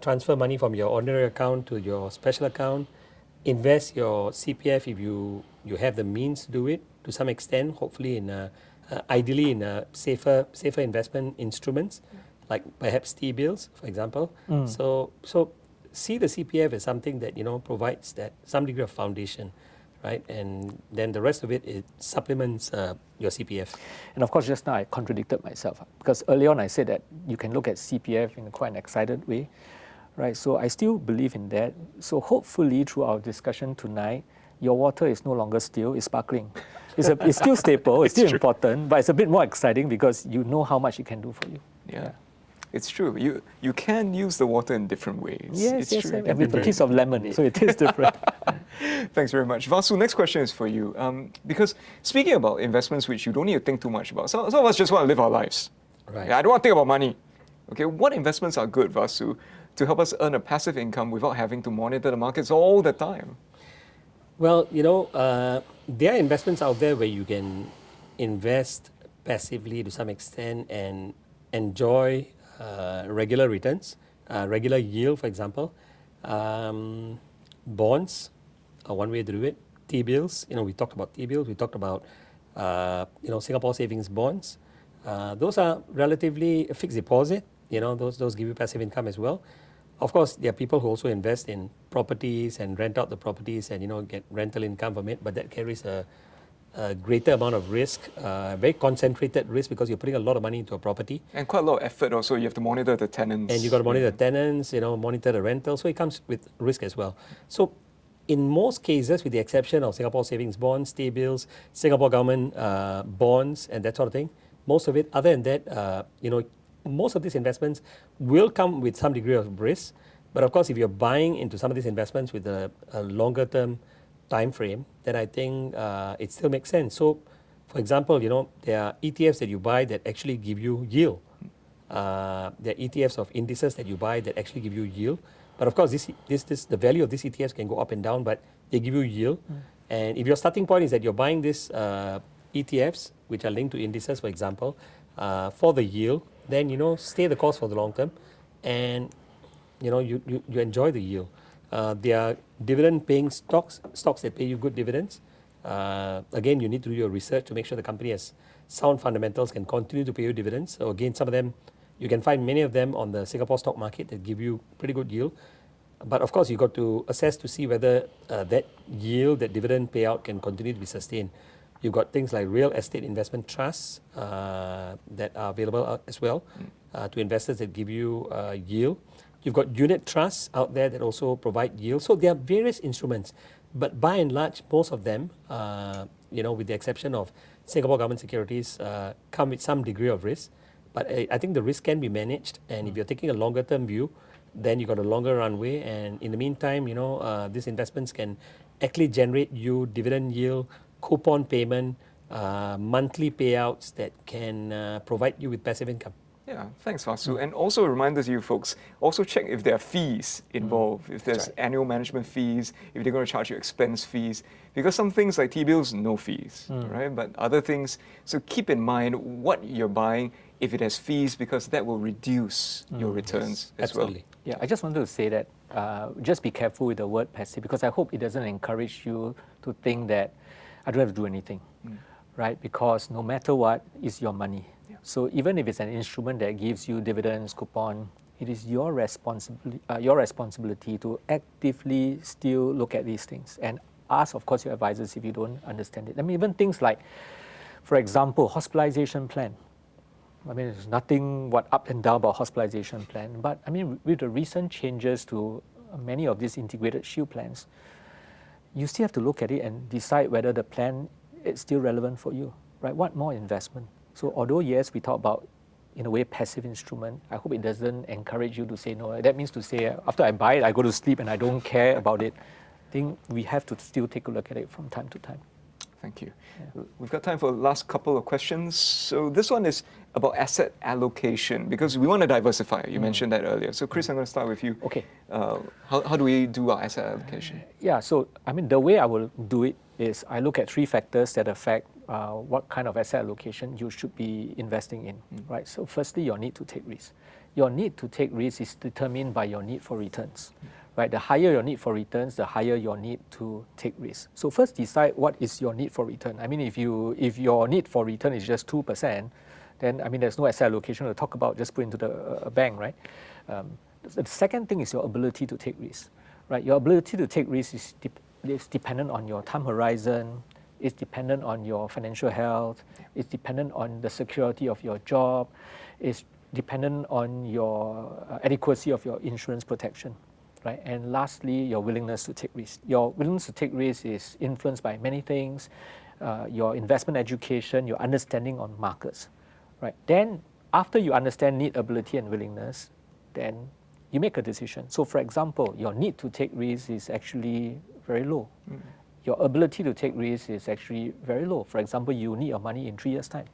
transfer money from your ordinary account to your special account, invest your CPF if you have the means to do it to some extent, hopefully ideally in safer investment instruments, like perhaps T-bills, for example. So see the CPF as something that provides that some degree of foundation, right? And then the rest of it supplements your CPF. And of course, just now I contradicted myself because earlier on I said that you can look at CPF in quite an excited way, right? So I still believe in that. So hopefully through our discussion tonight, your water is no longer still, it's sparkling. It's still staple, it's still important, but it's a bit more exciting because you know how much it can do for you. Yeah. It's true. You can use the water in different ways. Yes, it's true. and with a piece of lemon, so it is different. Thanks very much. Vasu, next question is for you. Because speaking about investments which you don't need to think too much about, some of us just want to live our lives. Right. Yeah, I don't want to think about money. Okay, what investments are good, Vasu, to help us earn a passive income without having to monitor the markets all the time? Well, there are investments out there where you can invest passively to some extent and enjoy regular returns, regular yield, for example. Bonds are one way to do it. T-bills, we talked about T-bills. We talked about, Singapore savings bonds. Those are relatively fixed deposit. Those give you passive income as well. Of course, there are people who also invest in properties and rent out the properties and get rental income from it, but that carries a greater amount of risk, very concentrated risk because you're putting a lot of money into a property. And quite a lot of effort also. You have to monitor the tenants. And you've got to monitor the tenants, monitor the rental. So it comes with risk as well. So in most cases, with the exception of Singapore savings bonds, T-bills, Singapore government bonds, and that sort of thing, most of it, other than that, most of these investments will come with some degree of risk. But of course, if you're buying into some of these investments with a longer term time frame, then I think it still makes sense. So, for example, there are ETFs that you buy that actually give you yield. There are ETFs of indices that you buy that actually give you yield. But of course, the value of these ETFs can go up and down, but they give you yield. And if your starting point is that you're buying these ETFs, which are linked to indices, for example, for the yield, then stay the course for the long term, and you enjoy the yield. There are dividend-paying stocks that pay you good dividends. Again, you need to do your research to make sure the company has sound fundamentals can continue to pay you dividends. So again, some of them, you can find many of them on the Singapore stock market that give you pretty good yield. But of course, you've got to assess to see whether that yield, that dividend payout can continue to be sustained. You've got things like real estate investment trusts that are available as well to investors that give you yield. You've got unit trusts out there that also provide yield. So there are various instruments, but by and large, most of them, with the exception of Singapore government securities, come with some degree of risk. But I think the risk can be managed, and if you're taking a longer term view, then you've got a longer runway. And in the meantime, these investments can actually generate you dividend yield, coupon payment, monthly payouts that can provide you with passive income. Yeah, thanks, Vasu. And also a reminder to you folks, also check if there are fees involved, if there's annual management fees, if they're going to charge you expense fees. Because some things like T-bills, no fees, right? But other things, so keep in mind what you're buying if it has fees, because that will reduce your returns as Absolutely. well. Yeah, I just wanted to say that just be careful with the word passive, because I hope it doesn't encourage you to think that I don't have to do anything, right? Because no matter what, it's your money. So even if it's an instrument that gives you dividends, coupon, it is your responsibility to actively still look at these things and ask, of course, your advisors if you don't understand it. I mean, even things like, for example, hospitalization plan. I mean, there's nothing up and down about hospitalization plan, but I mean, with the recent changes to many of these integrated shield plans, you still have to look at it and decide whether the plan is still relevant for you, right? What more investment? So although, yes, we talk about, in a way, passive instrument, I hope it doesn't encourage you to say no. That means to say, after I buy it, I go to sleep and I don't care about it. I think we have to still take a look at it from time to time. Thank you. Yeah. We've got time for the last couple of questions. So this one is about asset allocation, because we want to diversify. You mentioned that earlier. So Chris, I'm going to start with you. Okay. How do we do our asset allocation? Yeah, so I mean, the way I will do it is I look at 3 factors that affect what kind of asset allocation you should be investing in, right? So firstly, your need to take risk. Your need to take risk is determined by your need for returns, right? The higher your need for returns, the higher your need to take risk. So first decide what is your need for return. I mean, if your need for return is just 2%, then I mean, there's no asset allocation to talk about, just put into the bank, right? The second thing is your ability to take risk, right? Your ability to take risk is dependent on your time horizon, it's dependent on your financial health, it's dependent on the security of your job, it's dependent on your adequacy of your insurance protection, right? And lastly, your willingness to take risk. Your willingness to take risk is influenced by many things, your investment education, your understanding on markets, right? Then after you understand need, ability, and willingness, then you make a decision. So for example, your need to take risk is actually very low. Your ability to take risk is actually very low. For example, you need your money in 3 years' time.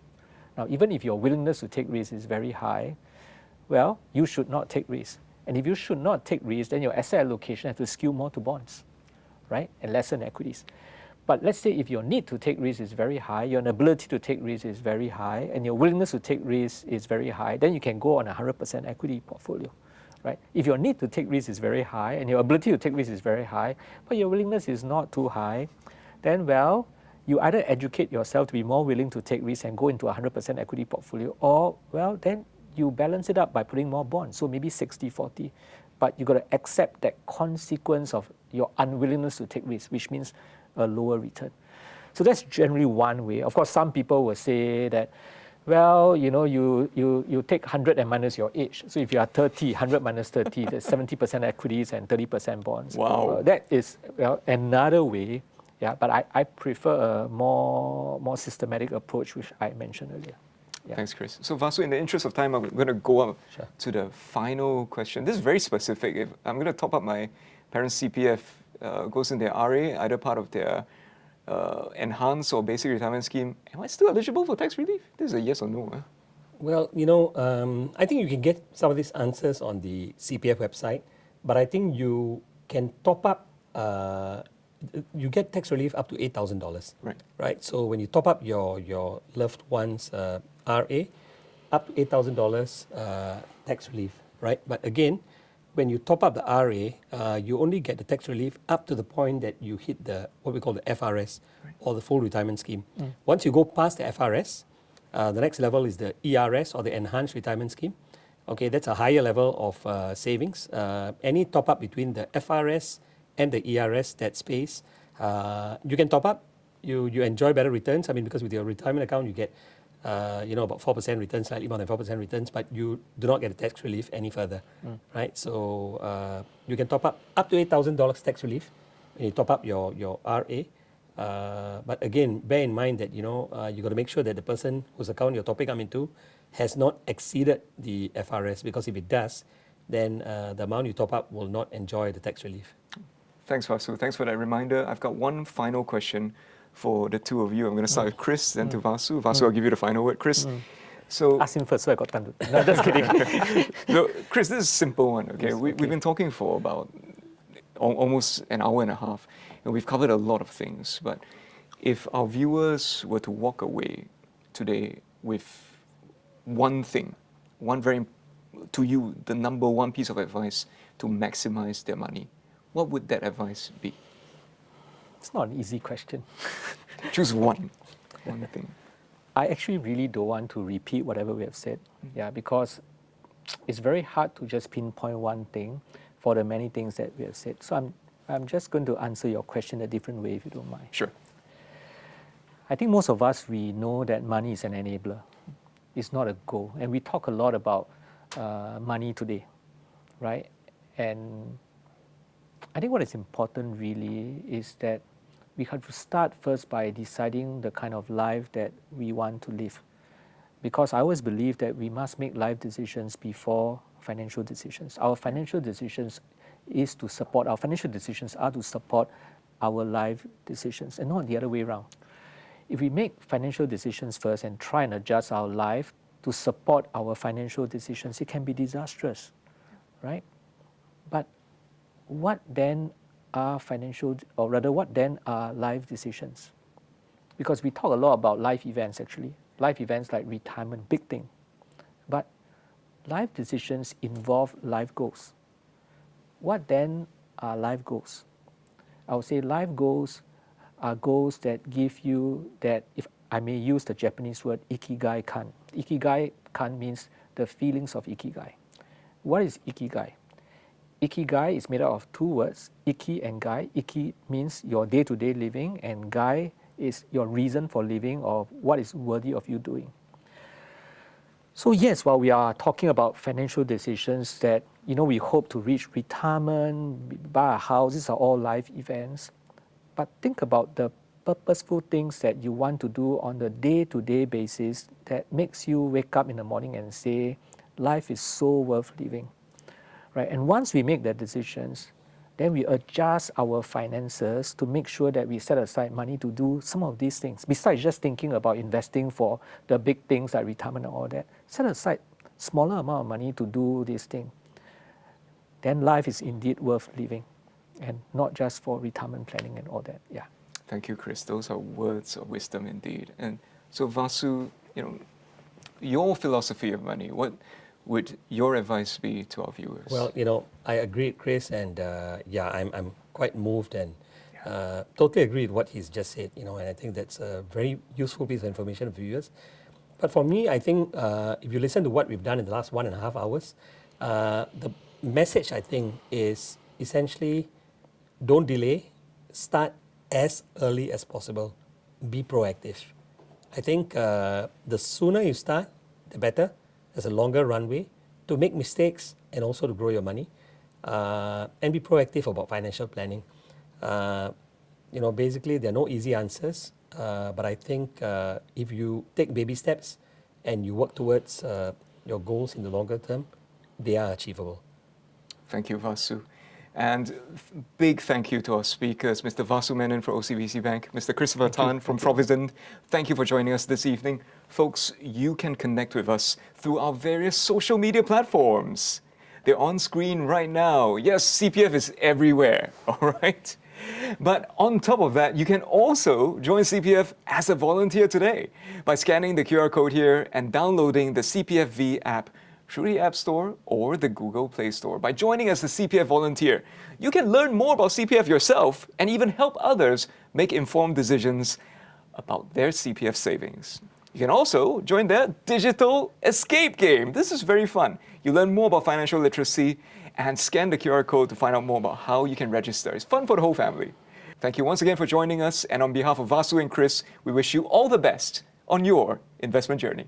Now, even if your willingness to take risk is very high, well, you should not take risk. And if you should not take risk, then your asset allocation has to skew more to bonds, right? And less in equities. But let's say if your need to take risk is very high, your ability to take risk is very high, and your willingness to take risk is very high, then you can go on a 100% equity portfolio. Right? If your need to take risk is very high and your ability to take risk is very high, but your willingness is not too high, then, well, you either educate yourself to be more willing to take risk and go into a 100% equity portfolio, or, well, then you balance it up by putting more bonds, so maybe 60-40. But you've got to accept that consequence of your unwillingness to take risk, which means a lower return. So that's generally one way. Of course, some people will say that, well, you take 100 and minus your age. So if you are 30, 100 minus 30, that's 70% equities and 30% bonds. Wow. That is, well, another way. Yeah, but I prefer a more systematic approach, which I mentioned earlier. Yeah. Thanks, Chris. So Vasu, in the interest of time, I'm going to go up to the final question. This is very specific. If I'm going to top up my parents' CPF, goes in their RA, either part of their enhanced or basic retirement scheme, am I still eligible for tax relief? This is a yes or no. Huh? Well, I think you can get some of these answers on the CPF website, but I think you can top up, you get tax relief up to $8,000. Right. So when you top up your loved one's RA, up to $8,000 tax relief, right? But again, when you top up the RA, you only get the tax relief up to the point that you hit what we call the FRS, or the full retirement scheme. Once you go past the FRS, The next level is the ERS, or the Enhanced Retirement Scheme. Okay, that's a higher level of savings. Any top up between the FRS and the ERS, that space, you can top up. You enjoy better returns. I mean, because with your retirement account, you get about 4% returns, slightly more than 4% returns, but you do not get a tax relief any further, right? So you can top up to $8,000 tax relief when you top up your RA. But again, bear in mind that you got to make sure that the person whose account you're topping up into has not exceeded the FRS, because if it does, then the amount you top up will not enjoy the tax relief. Thanks, Vasu. Thanks for that reminder. I've got one final question for the two of you. I'm going to start with Chris, then to Vasu. Vasu, I'll give you the final word. Chris, so... Ask him first so I got time to... No, just kidding. So, Chris, this is a simple one, okay? Yes, We've been talking for about almost an hour and a half, and we've covered a lot of things, but if our viewers were to walk away today with one thing, to you, the number one piece of advice to maximize their money, what would that advice be? It's not an easy question. Choose one thing. I actually really don't want to repeat whatever we have said, because it's very hard to just pinpoint one thing for the many things that we have said. So I'm just going to answer your question a different way, if you don't mind. Sure. I think most of us, we know that money is an enabler. It's not a goal. And we talk a lot about money today, right? And I think what is important really is that we have to start first by deciding the kind of life that we want to live. Because I always believe that we must make life decisions before financial decisions. Our financial decisions are to support our life decisions, and not the other way around. If we make financial decisions first and try and adjust our life to support our financial decisions, it can be disastrous, right? But what then are life decisions? Because we talk a lot about life events, actually. Life events like retirement, big thing. But life decisions involve life goals. What then are life goals? I would say life goals are goals that give you that, if I may use the Japanese word, ikigai kan. Ikigai kan means the feelings of ikigai. What is ikigai? Ikigai is made up of two words, iki and gai. Iki means your day-to-day living, and gai is your reason for living, or what is worthy of you doing. So yes, while we are talking about financial decisions that we hope to reach retirement, buy a house, these are all life events. But think about the purposeful things that you want to do on the day-to-day basis that makes you wake up in the morning and say, life is so worth living, right? And once we make that decisions, then we adjust our finances to make sure that we set aside money to do some of these things. Besides just thinking about investing for the big things like retirement and all that, set aside smaller amount of money to do this thing. Then life is indeed worth living, and not just for retirement planning and all that. Yeah. Thank you, Chris. Those are words of wisdom indeed. And so, Vasu, your philosophy of money, what would your advice be to our viewers? Well, I agree with Chris, and I'm quite moved and totally agree with what he's just said, and I think that's a very useful piece of information for viewers. But for me, I think if you listen to what we've done in the last 1.5 hours, the message, I think, is essentially don't delay, start as early as possible, be proactive. I think the sooner you start, the better. There's a longer runway to make mistakes and also to grow your money, and be proactive about financial planning. Basically, there are no easy answers, but I think if you take baby steps and you work towards your goals in the longer term, they are achievable. Thank you, Vasu. And big thank you to our speakers, Mr. Vasu Menon from OCBC Bank, Mr. Christopher Tan from Provident. Thank you for joining us this evening. Folks, you can connect with us through our various social media platforms. They're on screen right now. Yes, CPF is everywhere, all right? But on top of that, you can also join CPF as a volunteer today by scanning the QR code here and downloading the CPFV app through the App Store or the Google Play Store. By joining as a CPF volunteer, you can learn more about CPF yourself and even help others make informed decisions about their CPF savings. You can also join their digital escape game. This is very fun. You learn more about financial literacy and scan the QR code to find out more about how you can register. It's fun for the whole family. Thank you once again for joining us, and on behalf of Vasu and Chris, we wish you all the best on your investment journey.